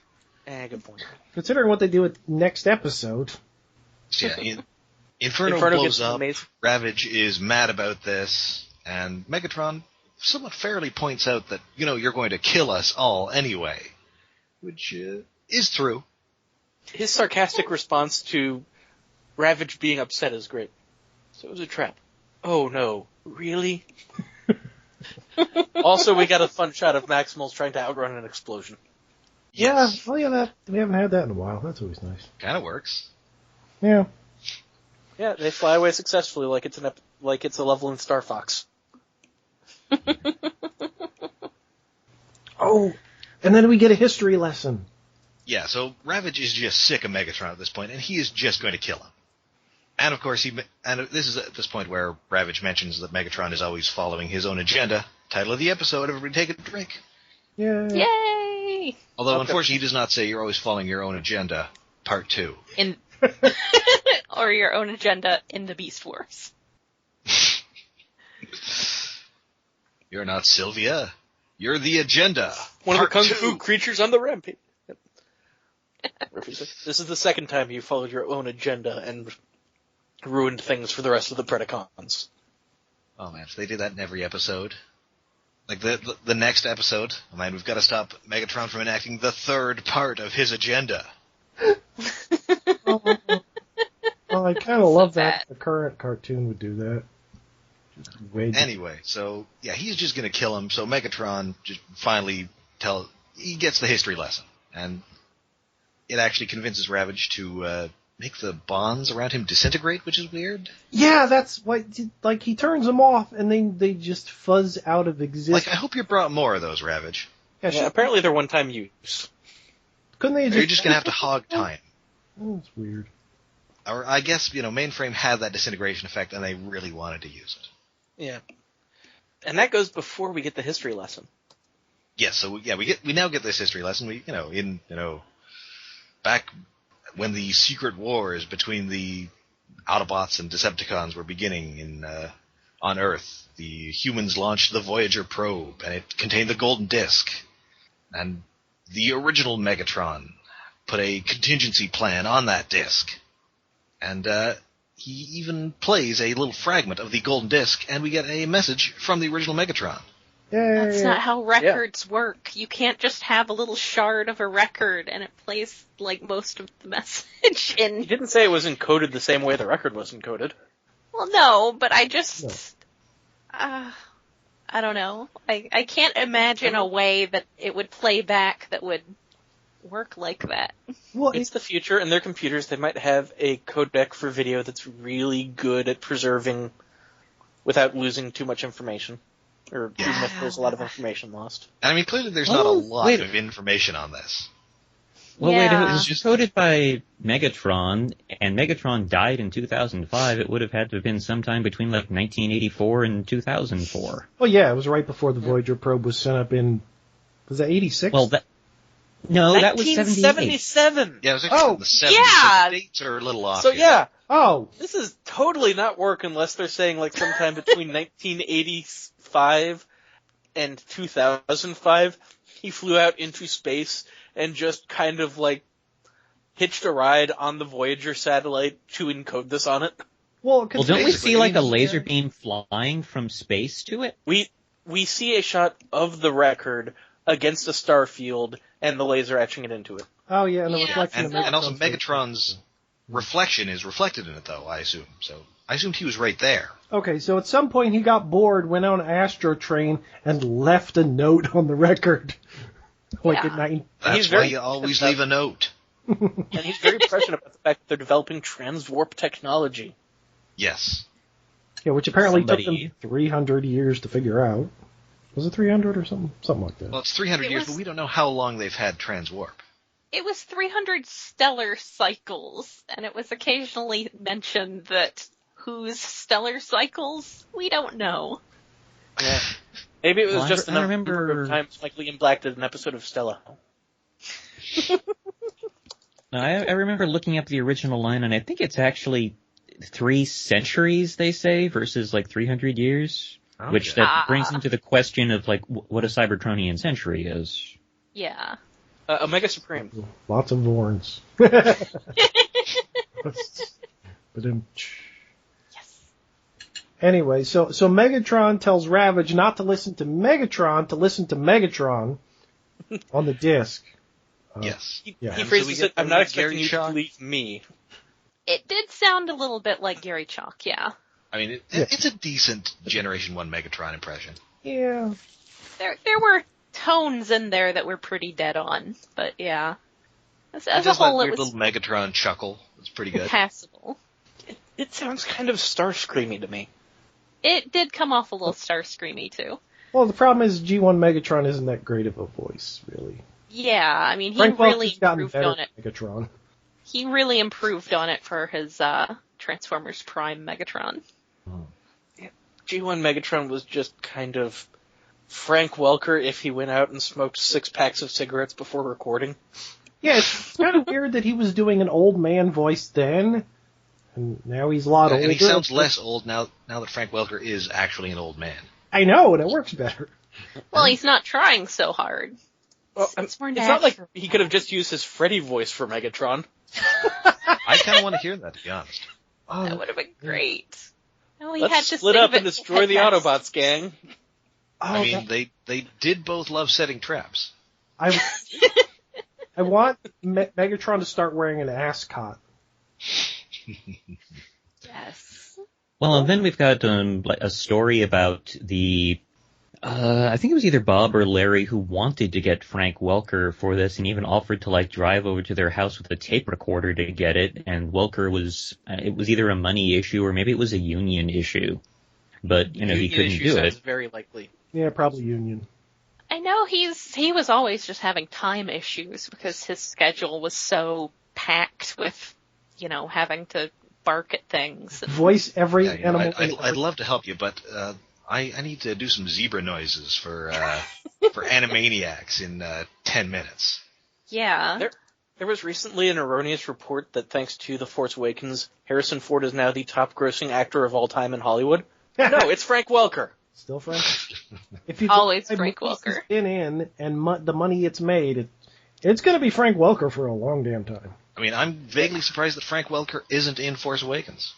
Good point. Considering what they do with next episode. Yeah, Inferno Inferno blows gets up. amazing. Ravage is mad about this, and Megatron somewhat fairly points out that you're going to kill us all anyway, which is true. His sarcastic response to Ravage being upset is great. So it was a trap. Oh no, really? Also, we got a fun shot of Maximals trying to outrun an explosion. Yes. Yeah, well, yeah, we haven't had that in a while. That's always nice. Kind of works. Yeah. Yeah, they fly away successfully like it's a level in Star Fox. Oh, and then we get a history lesson. Yeah, so Ravage is just sick of Megatron at this point, and he is just going to kill him. And of course, this is at this point where Ravage mentions that Megatron is always following his own agenda. Title of the episode, everybody take a drink. Yeah. Yay! Although, unfortunately, he does not say you're always following your own agenda, part 2. Or your own agenda in the Beast Wars. You're not Sylvia. You're the agenda. One of the part kung 2. fu creatures on the rampage. Yep. This is the second time you followed your own agenda and ruined things for the rest of the Predacons. Oh man, if they did that in every episode. Like the next episode, oh man, we've got to stop Megatron from enacting the third part of his agenda. Well, I kind of love that the current cartoon would do that. Anyway, so yeah, he's just gonna kill him. So Megatron just finally he gets the history lesson, and it actually convinces Ravage to make the bonds around him disintegrate, which is weird. Yeah, that's why. Like he turns them off, and then they just fuzz out of existence. Like, I hope you brought more of those, Ravage. Yeah, apparently they're one-time use. Couldn't they? Or you're just gonna have to hog time. Oh, that's weird. Or I guess Mainframe had that disintegration effect, and they really wanted to use it. Yeah. And that goes before we get the history lesson. Yes, so we now get this history lesson. We back when the secret wars between the Autobots and Decepticons were beginning on Earth, the humans launched the Voyager probe, and it contained the Golden Disc. And the original Megatron put a contingency plan on that disc. And he even plays a little fragment of the Golden Disc, and we get a message from the original Megatron. That's not how records work. You can't just have a little shard of a record and it plays like most of the message in. He didn't say it was encoded the same way the record was encoded. Well, no, but I just, I don't know. I can't imagine a way that it would play back that would work like that. Well, It's the future, and their computers, they might have a codec for video that's really good at preserving without losing too much information. Or even if there's a lot of information lost. And I mean, clearly there's not a lot of information on this. Well, Yeah. wait, if it was just coded by Megatron, and Megatron died in 2005, it would have had to have been sometime between, 1984 and 2004. Well, yeah, it was right before the Voyager probe was sent up in, was that 86? Well, no, that was 78. 1977! Yeah, it was actually in the 70s, yeah. so the dates are a little off So here. yeah, Oh, this is totally not work unless they're saying sometime between 1985 and 2005, he flew out into space and just kind of hitched a ride on the Voyager satellite to encode this on it. Well, don't we see like a laser beam flying from space to it? We see a shot of the record against a star field and the laser etching it into it. Oh yeah, and the reflection of Megatron's and also Megatron's reflection is reflected in it, though, I assume. So I assumed he was right there. Okay, so at some point he got bored, went on an Astro train, and left a note on the record. At night. That's why you always leave a note. And he's very prescient about the fact that they're developing transwarp technology. Yes. Yeah, which apparently took them 300 years to figure out. Was it 300 or something? Something like that. Well, it's 300 years, but we don't know how long they've had transwarp. It was 300 stellar cycles, and it was occasionally mentioned that whose stellar cycles, we don't know. Yeah. Maybe it was just the number of times Michael Ian Black did an episode of Stella. I remember looking up the original line, and I think it's actually 3 centuries, they say, versus like 300 years. Okay. Which that brings into the question of like what a Cybertronian century is. Yeah. Omega Supreme. Lots of Vorns. Yes. Anyway, so Megatron tells Ravage not to listen to Megatron, to listen to Megatron on the disc. Yes. He phrases it, I'm not expecting you to leave me. It did sound a little bit like Gary Chalk, yeah. I mean, it's a decent Generation 1 Megatron impression. Yeah. There were tones in there that were pretty dead on, but yeah. As a whole, it was little Megatron chuckle. It's pretty good. Passable. It sounds kind of Starscreamy to me. It did come off a little Starscreamy, too. Well, the problem is G1 Megatron isn't that great of a voice, really. Yeah, I mean, he Frank really improved on it. Megatron. He really improved on it for his Transformers Prime Megatron. Yeah, G1 Megatron was just kind of Frank Welker if he went out and smoked 6 packs of cigarettes before recording. Yeah, it's kind of weird that he was doing an old man voice then, and now he's a lot older. And he sounds less old now that Frank Welker is actually an old man. I know, and it works better. Well, he's not trying so hard. Well, it's not like he could have just used his Freddy voice for Megatron. I kind of want to hear that, to be honest. That would have been great. No, he Let's had to split up and destroy the Autobots, gang. I mean, they did both love setting traps. I want Megatron to start wearing an ascot. Yes. Well, and then we've got a story about the I think it was either Bob or Larry who wanted to get Frank Welker for this and even offered to drive over to their house with a tape recorder to get it. And Welker it was either a money issue or maybe it was a union issue. But, he couldn't do it. Very likely. Yeah, probably union. I know he was always just having time issues because his schedule was so packed with, having to bark at things. Voice every animal. I'd love to help you, but I need to do some zebra noises for Animaniacs in 10 minutes. Yeah. There was recently an erroneous report that thanks to The Force Awakens, Harrison Ford is now the top-grossing actor of all time in Hollywood. No, it's Frank Welker. Still Frank? Always Frank Welker. In the money it's made, it's going to be Frank Welker for a long damn time. I mean, I'm vaguely surprised that Frank Welker isn't in Force Awakens.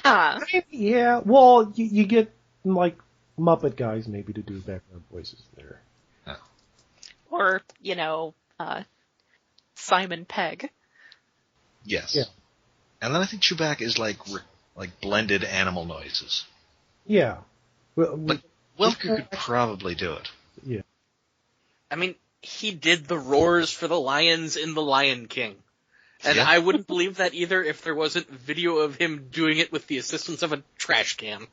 Yeah. Yeah, well, you get, Muppet guys maybe to do background voices there. Oh. Or, Simon Pegg. Yes. Yeah. And then I think Chewbacca is like blended animal noises. Yeah. But Welker could probably do it. Yeah. I mean, he did the roars for the lions in The Lion King. And yeah. I wouldn't believe that either if there wasn't video of him doing it with the assistance of a trash can.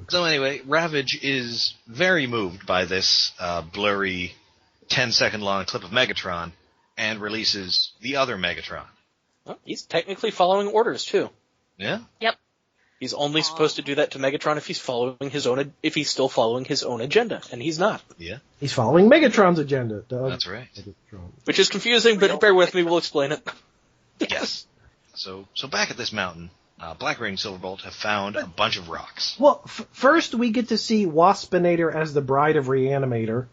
So anyway, Ravage is very moved by this blurry 10-second long clip of Megatron and releases the other Megatron. Well, he's technically following orders too. Yeah? Yep. He's only supposed to do that to Megatron if he's still following his own agenda, and he's not. Yeah. He's following Megatron's agenda. That's right. Which is confusing, but bear with me, we'll explain it. Yes. So back at this mountain, Blackbeard and Silverbolt have found a bunch of rocks. Well, first we get to see Waspinator as the bride of Reanimator.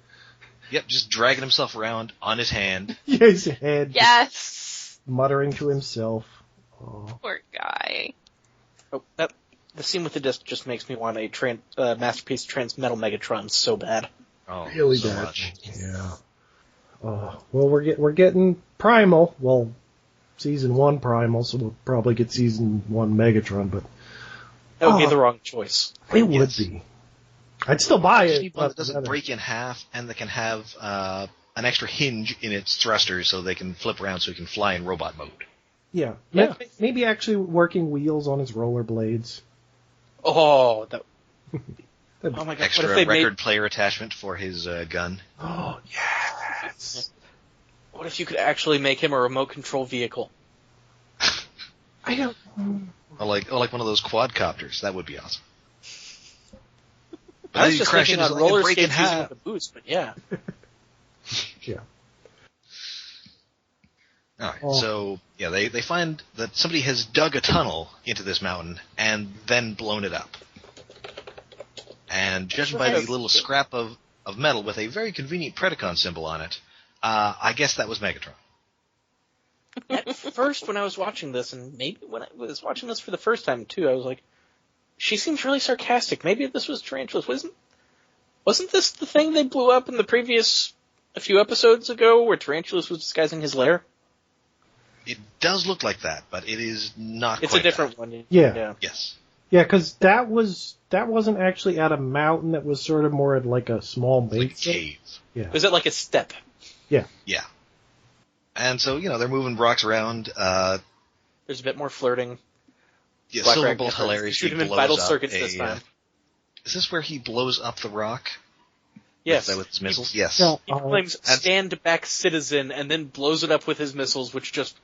Yep, just dragging himself around on his hand. Yeah, his head. Yes! Muttering to himself. Oh. Poor guy. Oh, the scene with the disc just makes me want a Masterpiece Transmetal Megatron so bad. Oh, Really so bad. much. Yeah. Oh, well, we're getting Primal. Well, season 1 Primal, so we'll probably get season 1 Megatron, but That would be the wrong choice. it would be. I'd still buy Just it. need one that doesn't break in half, and that can have an extra hinge in its thrusters so they can flip around so it can fly in robot mode. Yeah. Yeah. Maybe actually working wheels on his rollerblades. Oh, that. That'd Oh my god! Extra What if they record player attachment for his gun. Oh, yes. What if you could actually make him a remote control vehicle? I don't. Or like one of those quadcopters. That would be awesome. I was you just crash thinking into on like a roller break in skates using half. the boost, but yeah. Yeah. Alright, Oh. so, yeah, they find that somebody has dug a tunnel into this mountain and then blown it up. And judging by the little scrap of metal with a very convenient Predacon symbol on it, I guess that was Megatron. At first, when I was watching this, and maybe when I was watching this for the first time too, I was like, she seems really sarcastic. Maybe this was Tarantulas. Wasn't this the thing they blew up in the previous, a few episodes ago, where Tarantulas was disguising his lair? It does look like that, but it is not It's quite a different that. one. Yeah. Yes. Yeah, because that wasn't actually at a mountain. That was sort of more at like a small It's like a base. cave. Yeah. Was it like a step? Yeah. And so, they're moving rocks around. There's a bit more flirting. Yeah, Black Silverbolt Dragon hilarious. Shoot he him in blows vital up circuits this time. Is this where he blows up the rock? Yes. With his missiles? Yes. No, He claims stand back citizen and then blows it up with his missiles, which just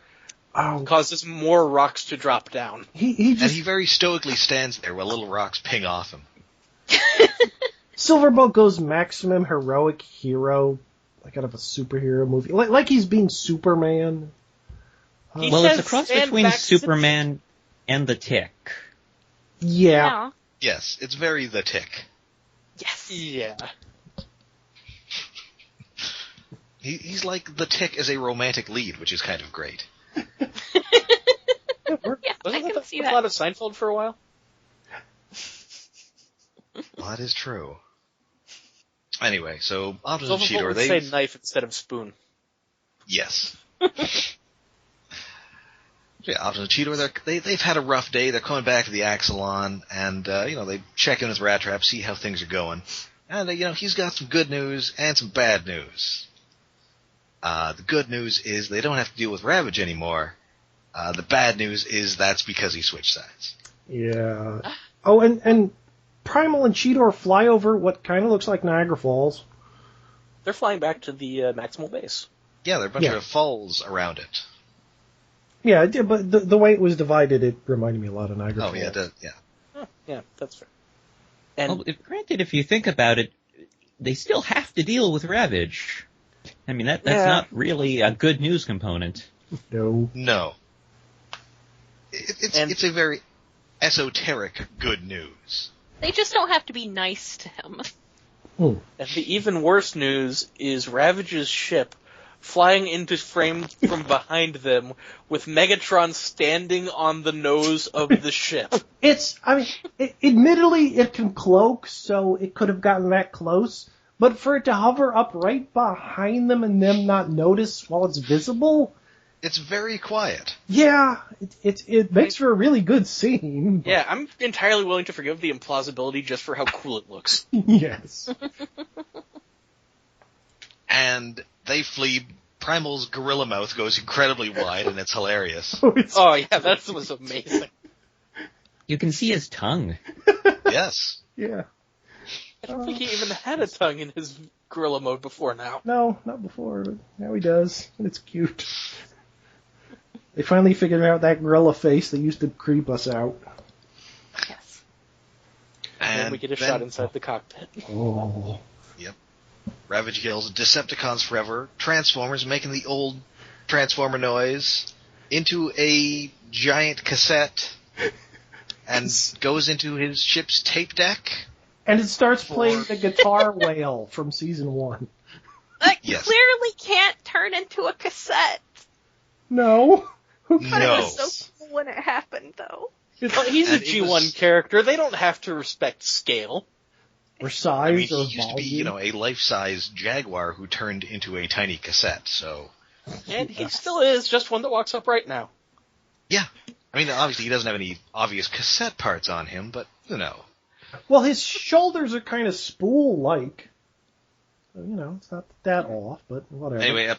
causes more rocks to drop down. He And just he very stoically stands there while little rocks ping off him. Silverbolt goes maximum heroic hero, like out of a superhero movie, like he's being Superman. He Well, says it's a cross stand between back Superman and the Tick. Yeah. Yes, it's very the Tick. Yes. Yeah. He's like the Tick as a romantic lead, which is kind of great. Yeah, I Wasn't can that see the that. plot of Seinfeld for a while? Well, that is true. Anyway, so Optimus and Silverbolt Cheetor, would say knife instead of spoon. Yes. Yeah, Optimus and Cheetor, they've had a rough day. They're coming back to the Axelon, and, they check in with Rat Trap, see how things are going. And, he's got some good news and some bad news. The good news is they don't have to deal with Ravage anymore. The bad news is that's because he switched sides. Yeah. Oh, and Primal and Cheetor fly over what kind of looks like Niagara Falls. They're flying back to the Maximal base. Yeah, there are a bunch of falls around it. Yeah, but the way it was divided, it reminded me a lot of Niagara Falls. Oh, yeah, yeah. Oh, yeah, that's fair. And Well, granted, if you think about it, they still have to deal with Ravage. I mean, that's not really a good news component. No. No. It's a very esoteric good news. They just don't have to be nice to him. And the even worse news is Ravage's ship flying into frame from behind them with Megatron standing on the nose of the ship. Admittedly, it can cloak, so it could have gotten that close. But for it to hover up right behind them and them not notice while it's visible, It's very quiet. yeah, it makes for a really good scene. Yeah, I'm entirely willing to forgive the implausibility just for how cool it looks. Yes. And they flee. Primal's gorilla mouth goes incredibly wide, and it's hilarious. Oh yeah, that was amazing. You can see his tongue. Yes. Yeah. I don't think he even had a tongue in his gorilla mode before now. No, not before, but now he does, and it's cute. They finally figured out that gorilla face that used to creep us out. Yes. And then we get a shot inside the cockpit. Oh. Yep. Ravage yells, Decepticons forever, Transformers making the old Transformer noise, into a giant cassette, and goes into his ship's tape deck. And it starts playing the guitar whale from season 1. Yes. clearly can't turn into a cassette. No. Who But No. it was so cool when it happened, though. But he's a And it G1 was- character. They don't have to respect scale. Or size I mean, or he used to be, volume. a life-size Jaguar who turned into a tiny cassette, so... And he still is just one that walks upright now. Yeah. I mean, obviously he doesn't have any obvious cassette parts on him, but, Well, his shoulders are kind of spool-like. So, it's not that off, but whatever. Anyway,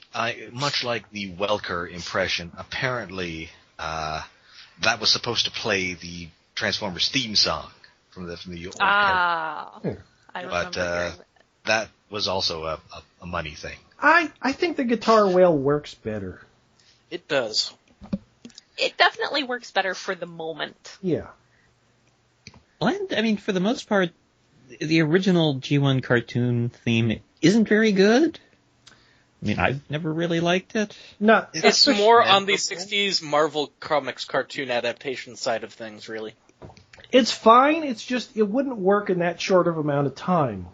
much like the Welker impression, apparently that was supposed to play the Transformers theme song from the old Ah. Yeah. I But remember hearing that. that was also a money thing. I think the guitar whale works better. It does. It definitely works better for the moment. Yeah. And, I mean, for the most part, the original G1 cartoon theme isn't very good. I mean, I've never really liked it. No, It's especially- more on the 60s Marvel Comics cartoon adaptation side of things, really. It's fine. It's just it wouldn't work in that short of amount of time.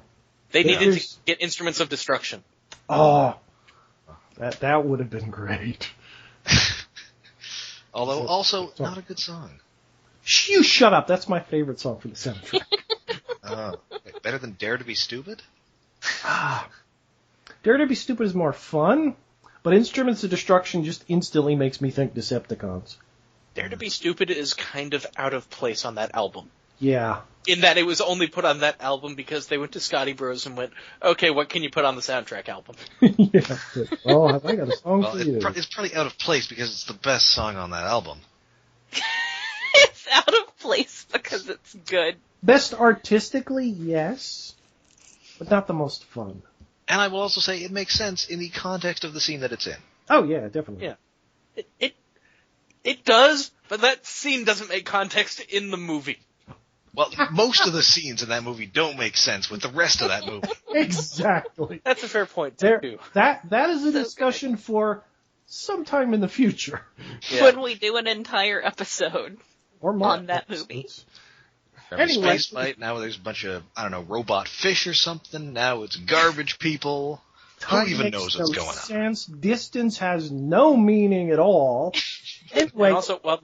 They needed There's- to get Instruments of Destruction. Oh, that would have been great. Although, also, not a good song. You shut up. That's my favorite song for the soundtrack. Wait, better than Dare to be Stupid? Dare to be Stupid is more fun, but Instruments of Destruction just instantly makes me think Decepticons. Dare to be Stupid is kind of out of place on that album. Yeah. In that it was only put on that album because they went to Scotty Bros and went, okay, what can you put on the soundtrack album? Yeah. Oh, have I got a song Well, for you? it's probably out of place because it's the best song on that album. It's out of place because it's good. Best artistically, yes, but not the most fun. And I will also say it makes sense in the context of the scene that it's in. Oh yeah, definitely. Yeah. It does, but that scene doesn't make context in the movie. Well, most of the scenes in that movie don't make sense with the rest of that movie. Exactly. That's a fair point, There, too. that is a discussion for sometime in the future, Yeah. When we do an entire episode. or more On that movie. Remember Anyway. Space Fight? Now there's a bunch of, robot fish or something. Now it's garbage people. Who Time even makes knows what's no going on? sense. Distance has no meaning at all. Anyway, And also, while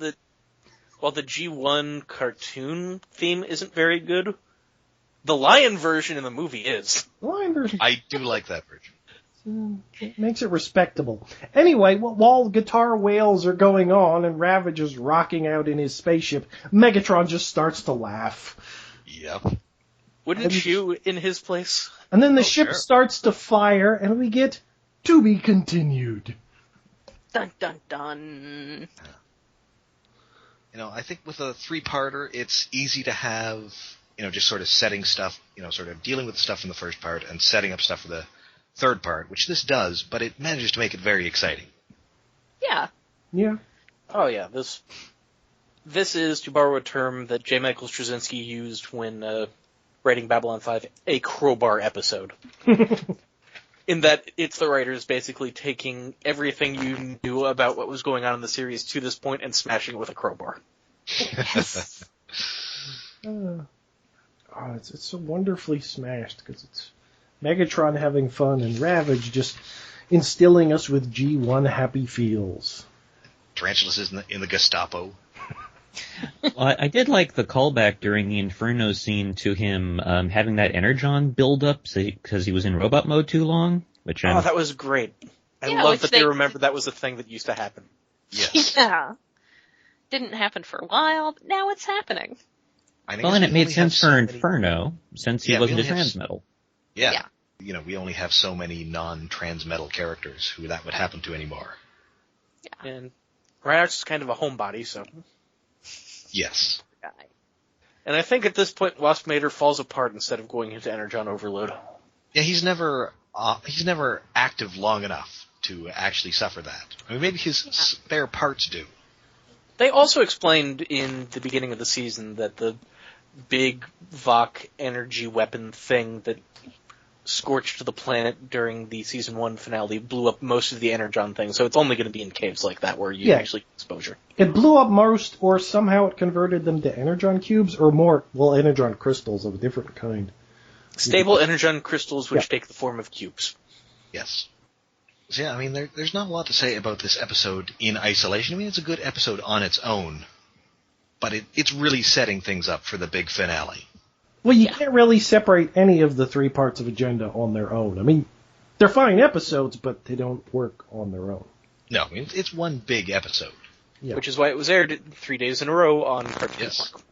the G1 cartoon theme isn't very good, the lion version in the movie is. line version I do like that version. it makes it respectable. Anyway, while guitar wails are going on and Ravage is rocking out in his spaceship, Megatron just starts to laugh. Yep. Wouldn't you in his place? And then the ship sure. starts to fire, and we get to be continued. Dun dun dun. I think with a three-parter, it's easy to have, just sort of setting stuff, sort of dealing with the stuff from the first part and setting up stuff for the third part, which this does, but it manages to make it very exciting. Yeah. Yeah. Oh yeah, this is, to borrow a term that J. Michael Straczynski used when writing Babylon 5, a crowbar episode. In that it's the writers basically taking everything you knew about what was going on in the series to this point and smashing it with a crowbar. It's so wonderfully smashed because it's Megatron having fun and Ravage just instilling us with G1 happy feels. Tarantulas is in the Gestapo. Well, I did like the callback during the Inferno scene to him having that energon build up because he was in robot mode too long. Which Oh, that was great. I Yeah, love which that they remembered that was a thing that used to happen. Yes. Yeah. Didn't happen for a while, but now it's happening. well, and it made sense for Inferno since he Yeah, we wasn't a only have transmetal. Yeah. Yeah. We only have so many non-transmetal characters who that would happen to anymore. And Rhinox is kind of a homebody, so. Yes. Guy. And I think at this point, Wasp Mater falls apart instead of going into Energon Overload. Yeah, he's never active long enough to actually suffer that. I mean, maybe his spare parts do. They also explained in the beginning of the season that the big Vok energy weapon thing that scorched the planet during the season 1 finale blew up most of the Energon thing, so it's only going to be in caves like that where you actually get exposure. It blew up most, or somehow it converted them to Energon cubes, or more, Energon crystals of a different kind. Stable Energon crystals which take the form of cubes. Yes. So yeah, I mean, there's not a lot to say about this episode in isolation. I mean, it's a good episode on its own, but it's really setting things up for the big finale. Well, you can't really separate any of the 3 parts of Agenda on their own. I mean, they're fine episodes, but they don't work on their own. No, I mean, it's one big episode. Yeah. Which is why it was aired 3 days in a row on Cartoon Network.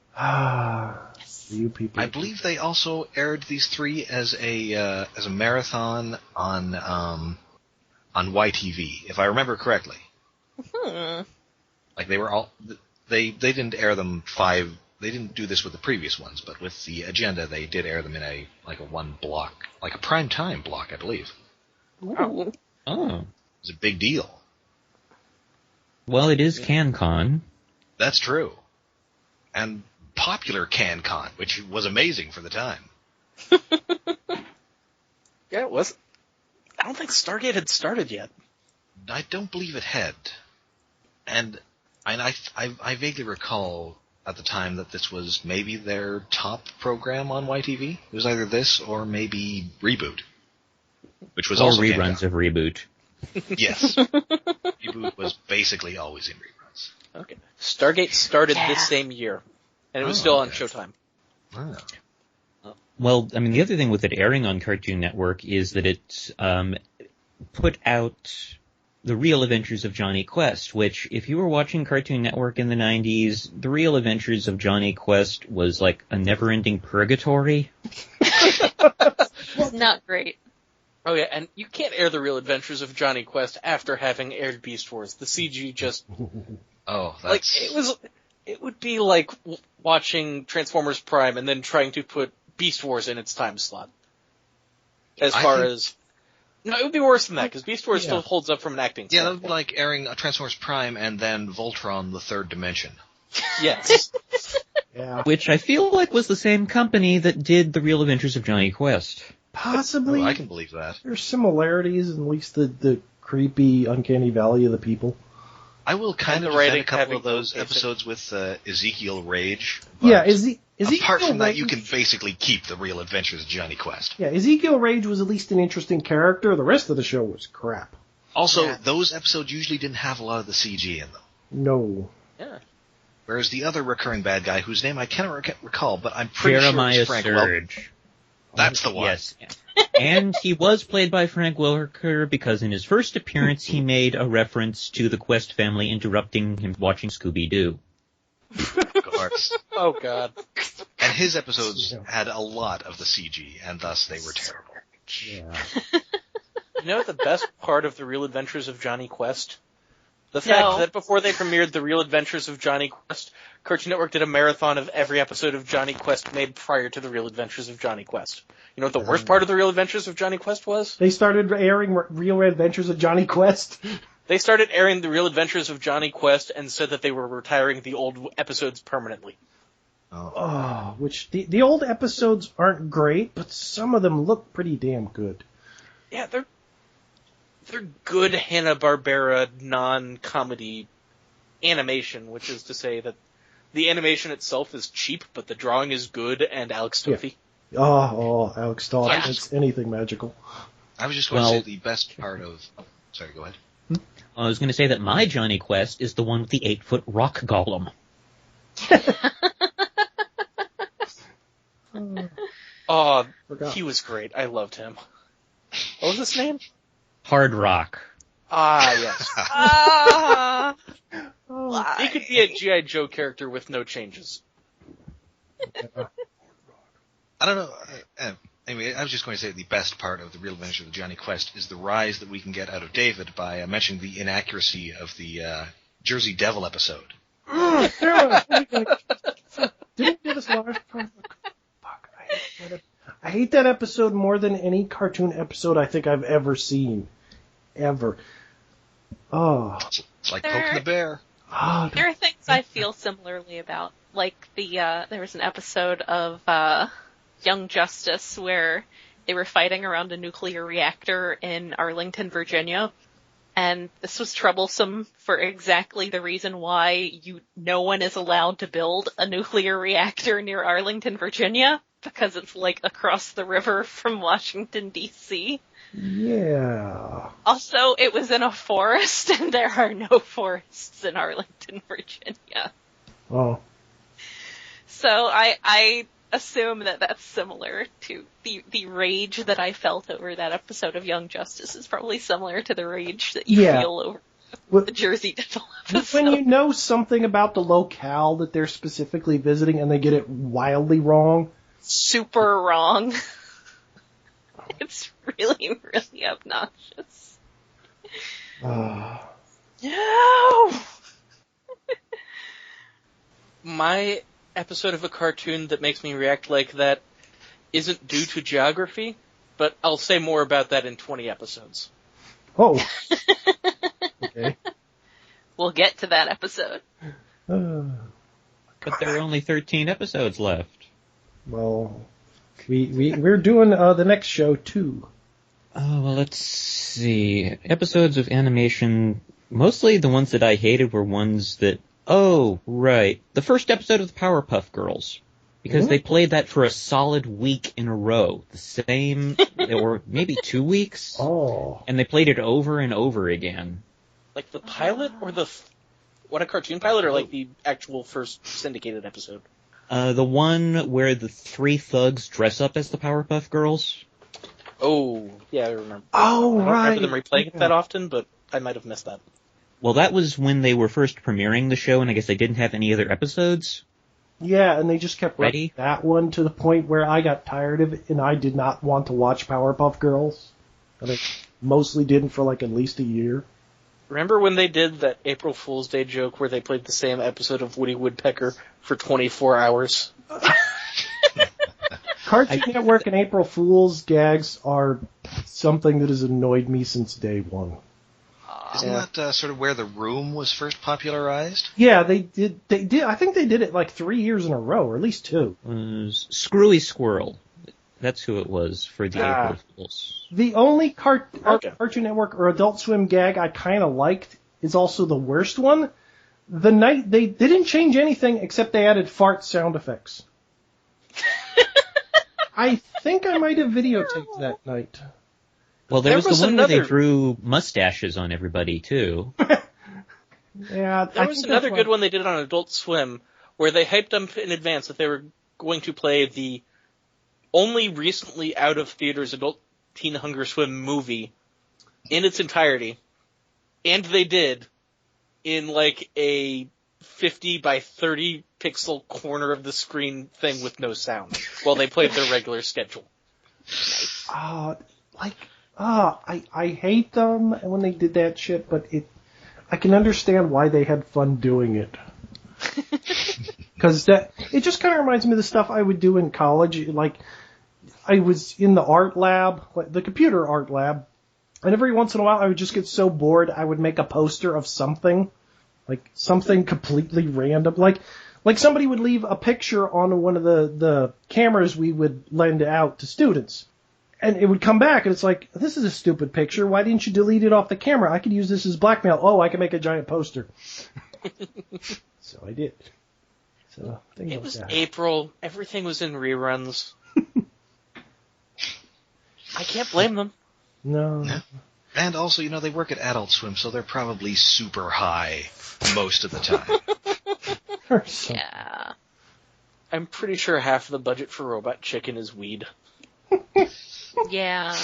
You people. I believe they also aired these 3 as a marathon on YTV, if I remember correctly. Like they were all they didn't air them 5. They didn't do this with the previous ones, but with the Agenda, they did air them in a one block, like a prime time block, I believe. Ooh. Oh. It was a big deal. Well, it is CanCon. That's true. And popular CanCon, which was amazing for the time. Yeah, it was. I don't think Stargate had started yet. I don't believe it had. And I vaguely recall at the time that this was maybe their top program on YTV. It was either this or maybe Reboot, which was or also reruns CanCon. of Reboot. Yes. Reboot was basically always in reruns. Okay. Stargate started this same year, and it was still on Showtime. Oh. Well, I mean, the other thing with it airing on Cartoon Network is that it put out The Real Adventures of Johnny Quest, which, if you were watching Cartoon Network in the 90s, The Real Adventures of Johnny Quest was like a never-ending purgatory. It's not great. Oh yeah, and you can't air The Real Adventures of Johnny Quest after having aired Beast Wars. The CG just... Oh, Like, that's... it would be like watching Transformers Prime and then trying to put Beast Wars in its time slot. As far as... No, it would be worse than that, because Beast Wars still holds up from an acting Yeah, that would standpoint. be like airing Transformers Prime and then Voltron, the Third Dimension. Yes. Yeah. Which I feel like was the same company that did The Real Adventures of Johnny Quest. Possibly. Oh, I can believe that. There's similarities, at least the creepy, uncanny valley of the people. I will kind And of the defend writing a couple having of those no episodes with Ezekiel Rage. Yeah, but Ezekiel apart from that, you Rage- can basically keep The Real Adventures of Johnny Quest. Yeah, Ezekiel Rage was at least an interesting character. The rest of the show was crap. Also, those episodes usually didn't have a lot of the CG in them. No. Yeah. Whereas the other recurring bad guy, whose name I cannot recall, but I'm pretty Jeremiah sure it's Frank Welker. Surge. That's the one. Yes. And he was played by Frank Welker because in his first appearance he made a reference to the Quest family interrupting him watching Scooby-Doo. Of course. Oh god. And his episodes had a lot of the CG, and thus they were terrible. Yeah. You know the best part of The Real Adventures of Johnny Quest? The fact that before they premiered The Real Adventures of Johnny Quest, Cartoon Network did a marathon of every episode of Johnny Quest made prior to The Real Adventures of Johnny Quest. You know what the worst part of The Real Adventures of Johnny Quest was? They started airing Real Adventures of Johnny Quest. They started airing The Real Adventures of Johnny Quest and said that they were retiring the old episodes permanently. Oh, which the old episodes aren't great, but some of them look pretty damn good. Yeah, they're good Hanna-Barbera non-comedy animation, which is to say that the animation itself is cheap, but the drawing is good, and Alex Toffey. Oh, Alex Toth, Yeah. it's anything magical. I was just going to say the best part of... Sorry, go ahead. I was going to say that my Johnny Quest is the one with the 8-foot rock golem. Oh, Forgot. he was great. I loved him. What was his name? Hard Rock. Ah, yes. Ah, He could be a G.I. Joe character with no changes. I don't know. Anyway, I was just going to say the best part of The Real Adventures of Johnny Quest is the rise that we can get out of David by mentioning the inaccuracy of the Jersey Devil episode. Didn't do this last time. Fuck, I hate that episode more than any cartoon episode I think I've ever seen. Ever. Oh. It's like poking the bear. Oh, there are things I feel similarly about. Like there was an episode of Young Justice where they were fighting around a nuclear reactor in Arlington, Virginia, And this was troublesome for exactly the reason why no one is allowed to build a nuclear reactor near Arlington, Virginia, because it's like across the river from Washington, D.C. Yeah. Also, it was in a forest, and there are no forests in Arlington, Virginia. Oh. So I assume that that's similar to the rage that I felt over that episode of Young Justice is probably similar to the rage that you feel over the Jersey Devil episode. When you know something about the locale that they're specifically visiting and they get it wildly wrong. Super wrong. It's really, really obnoxious. No! My episode of a cartoon that makes me react like that isn't due to geography, but I'll say more about that in 20 episodes. Oh. Okay. We'll get to that episode. But there are only 13 episodes left. Well, we're doing the next show too. Oh, well, let's see. Episodes of animation, mostly the ones that I hated were ones that, oh, right. The first episode of the Powerpuff Girls. Because they played that for a solid week in a row. The same, or maybe 2 weeks. Oh. And they played it over and over again. Like the pilot or a cartoon pilot or like the actual first syndicated episode? The one where the 3 thugs dress up as the Powerpuff Girls. Oh, yeah, I remember. Oh, I don't remember them replaying it that often, but I might have missed that. Well, that was when they were first premiering the show, and I guess they didn't have any other episodes. Yeah, and they just kept running that one to the point where I got tired of it, and I did not want to watch Powerpuff Girls. And I mostly didn't for like at least a year. Remember when they did that April Fool's Day joke where they played the same episode of Woody Woodpecker for 24 hours? Cartoon Network and April Fool's gags are something that has annoyed me since day one. Isn't that sort of where The Room was first popularized? Yeah, they did. I think they did it like 3 years in a row, or at least 2. It was Screwy Squirrel. That's who it was for the April Fools. The only Cartoon Network or Adult Swim gag I kind of liked is also the worst one. The night they didn't change anything except they added fart sound effects. I think I might have videotaped that night. Well, there was the one where they drew mustaches on everybody, too. Yeah, there was another good one they did on Adult Swim where they hyped up in advance that they were going to play the only recently out of theaters Adult Teen Hunger Swim movie in its entirety. And they did in like a 50 by 30 pixel corner of the screen thing with no sound while they played their regular schedule. Nice. I hate them when they did that shit, but I can understand why they had fun doing it. Because it just kind of reminds me of the stuff I would do in college. Like, I was in the art lab, the computer art lab, and every once in a while I would just get so bored I would make a poster of something. Like, something completely random. Like somebody would leave a picture on one of the cameras we would lend out to students. And it would come back, and it's like, this is a stupid picture. Why didn't you delete it off the camera? I could use this as blackmail. Oh, I can make a giant poster. So I did. So it was April. Everything was in reruns. I can't blame them. No. And also, they work at Adult Swim, so they're probably super high most of the time. Yeah. I'm pretty sure half the budget for Robot Chicken is weed. Yeah.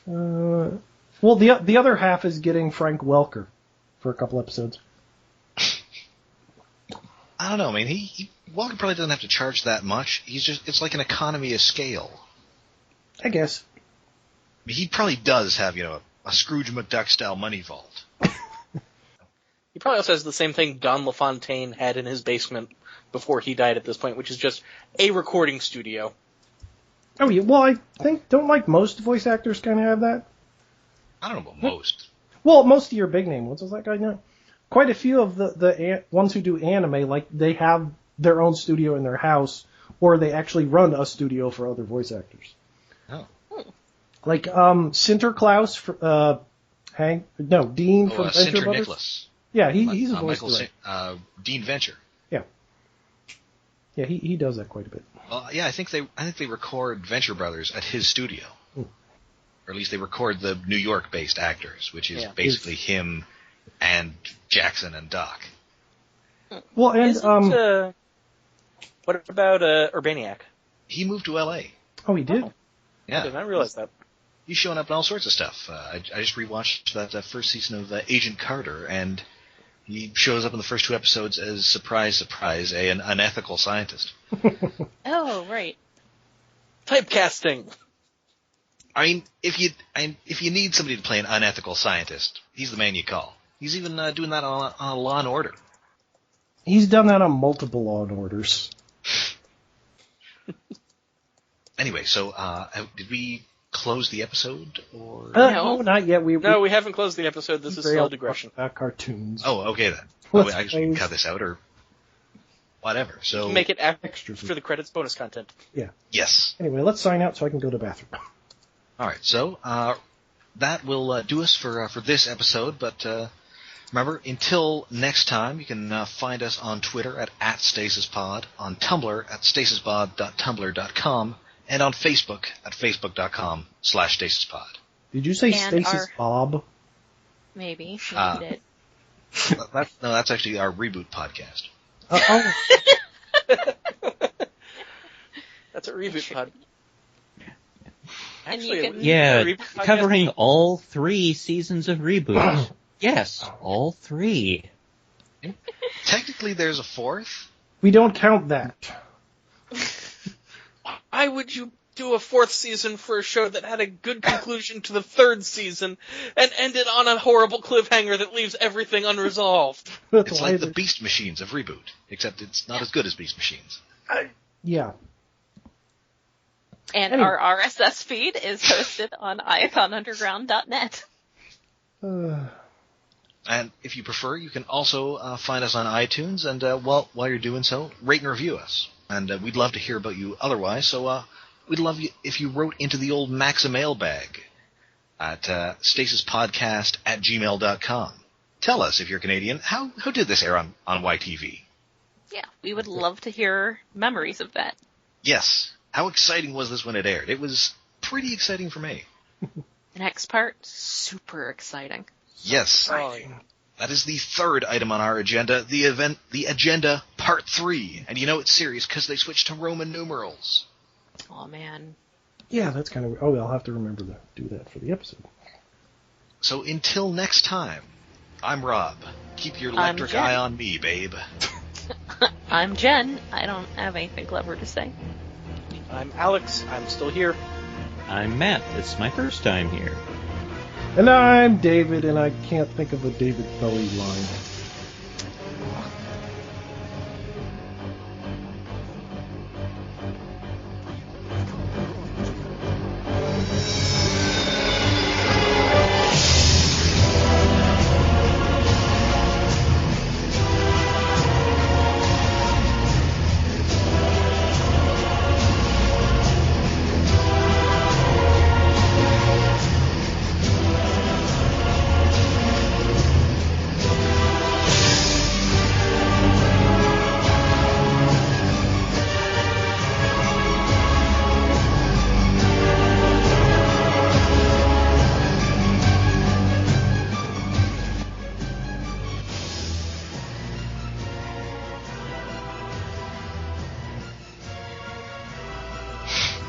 Well, the other half is getting Frank Welker for a couple episodes. I don't know. I mean, Welker probably doesn't have to charge that much. It's like an economy of scale. I guess. I mean, he probably does have, a Scrooge McDuck-style money vault. He probably also has the same thing Don LaFontaine had in his basement before he died at this point, which is just a recording studio. Oh, yeah. Well, I think, don't most voice actors kind of have that? I don't know about most. Well, most of your big name ones. I was like, I know. Quite a few of the ones who do anime, like, they have their own studio in their house, or they actually run a studio for other voice actors. Oh. Like, Sinterklaas Hank? No, Dean from Venture Sinter Brothers? Nicholas. Yeah, he's a voice Michael director. Dean Venture. Yeah, he does that quite a bit. Well, yeah, I think they record Venture Brothers at his studio. Or at least they record the New York-based actors, which is basically him and Jackson and Doc. Well, and what about Urbaniak? He moved to L.A. Oh, he did? Yeah. I did not realize that. He's showing up in all sorts of stuff. I just rewatched that first season of Agent Carter, and he shows up in the first 2 episodes as, surprise, surprise, an unethical scientist. Oh, right. Typecasting. I mean, if you need somebody to play an unethical scientist, he's the man you call. He's even doing that on Law and Order. He's done that on multiple Law and Orders. Anyway, so did we close the episode or No, not yet. We haven't closed the episode. This is still digression. Cartoons. Oh, okay then. I guess we can cut this out or whatever. So make it extras for the credits bonus content. Yeah. Yes. Anyway, let's sign out so I can go to the bathroom. All right. So that will do us for this episode. But remember, until next time, you can find us on Twitter at @StasisPod, on Tumblr at stasispod.tumblr.com, and on Facebook at facebook.com/stasispod. Did you say And Stasis Bob? Maybe. You did. That's actually our reboot podcast. That's a reboot pod. And you can- Yeah, Reboot podcast? covering all 3 seasons of Reboot. Yes, all 3. Technically, there's a 4th. We don't count that. Why would you do a 4th season for a show that had a good conclusion to the 3rd season and ended on a horrible cliffhanger that leaves everything unresolved? It's like the Beast Machines of Reboot, except it's not as good as Beast Machines. Yeah. And Anyway. our RSS feed is hosted on iaconunderground.net. And if you prefer, you can also find us on iTunes, and while you're doing so, rate and review us. And we'd love to hear about you otherwise, so we'd love you if you wrote into the old Maximail bag at stasispodcast@gmail.com. Tell us, if you're Canadian, how did this air on YTV? Yeah, we would love to hear memories of that. Yes. How exciting was this when it aired? It was pretty exciting for me. The next part, super exciting. Yes. Oh, That is the 3rd item on our agenda, the agenda part 3. And you know it's serious because they switched to Roman numerals. Oh man. Yeah, that's kind of... Oh, I'll have to remember to do that for the episode. So until next time, I'm Rob. Keep your electric eye on me, babe. I'm Jen. I don't have anything clever to say. I'm Alex. I'm still here. I'm Matt. It's my first time here. And I'm David, and I can't think of a David Bowie line.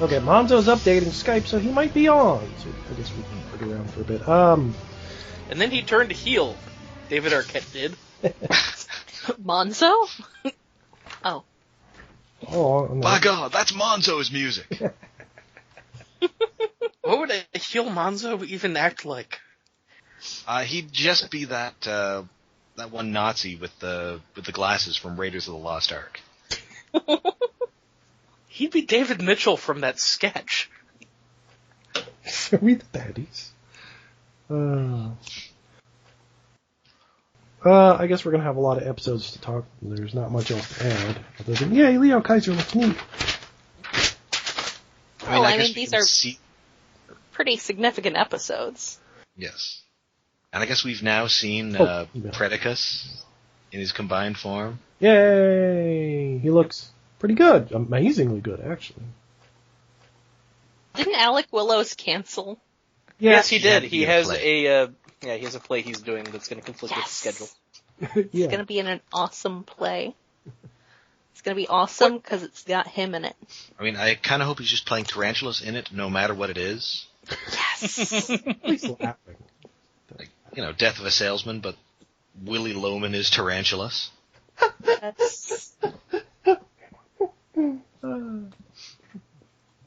Okay, Monzo's updating Skype, so he might be on. So I guess we can put around for a bit. And then he turned heel. David Arquette did. Monzo? Oh. Oh, no. By God, that's Monzo's music. What would a heel Monzo even act like? He'd just be that one Nazi with the glasses from Raiders of the Lost Ark. He'd be David Mitchell from that sketch. Are we the baddies? I guess we're going to have a lot of episodes to talk. There's not much else to add. Other than, yay, Leo Kaiser looks neat. I mean, guess we these can are see... pretty significant episodes. Yes. And I guess we've now seen Predicus in his combined form. Yay! He looks pretty good. Amazingly good, actually. Didn't Alec Willows cancel? Yeah. Yes, he did. He has play. he has a play he's doing that's going to conflict with the schedule. It's going to be in an awesome play. It's going to be awesome because it's got him in it. I mean, I kind of hope he's just playing Tarantulas in it, no matter what it is. Yes! He's laughing. Like, Death of a Salesman, but Willie Loman is Tarantulas. That's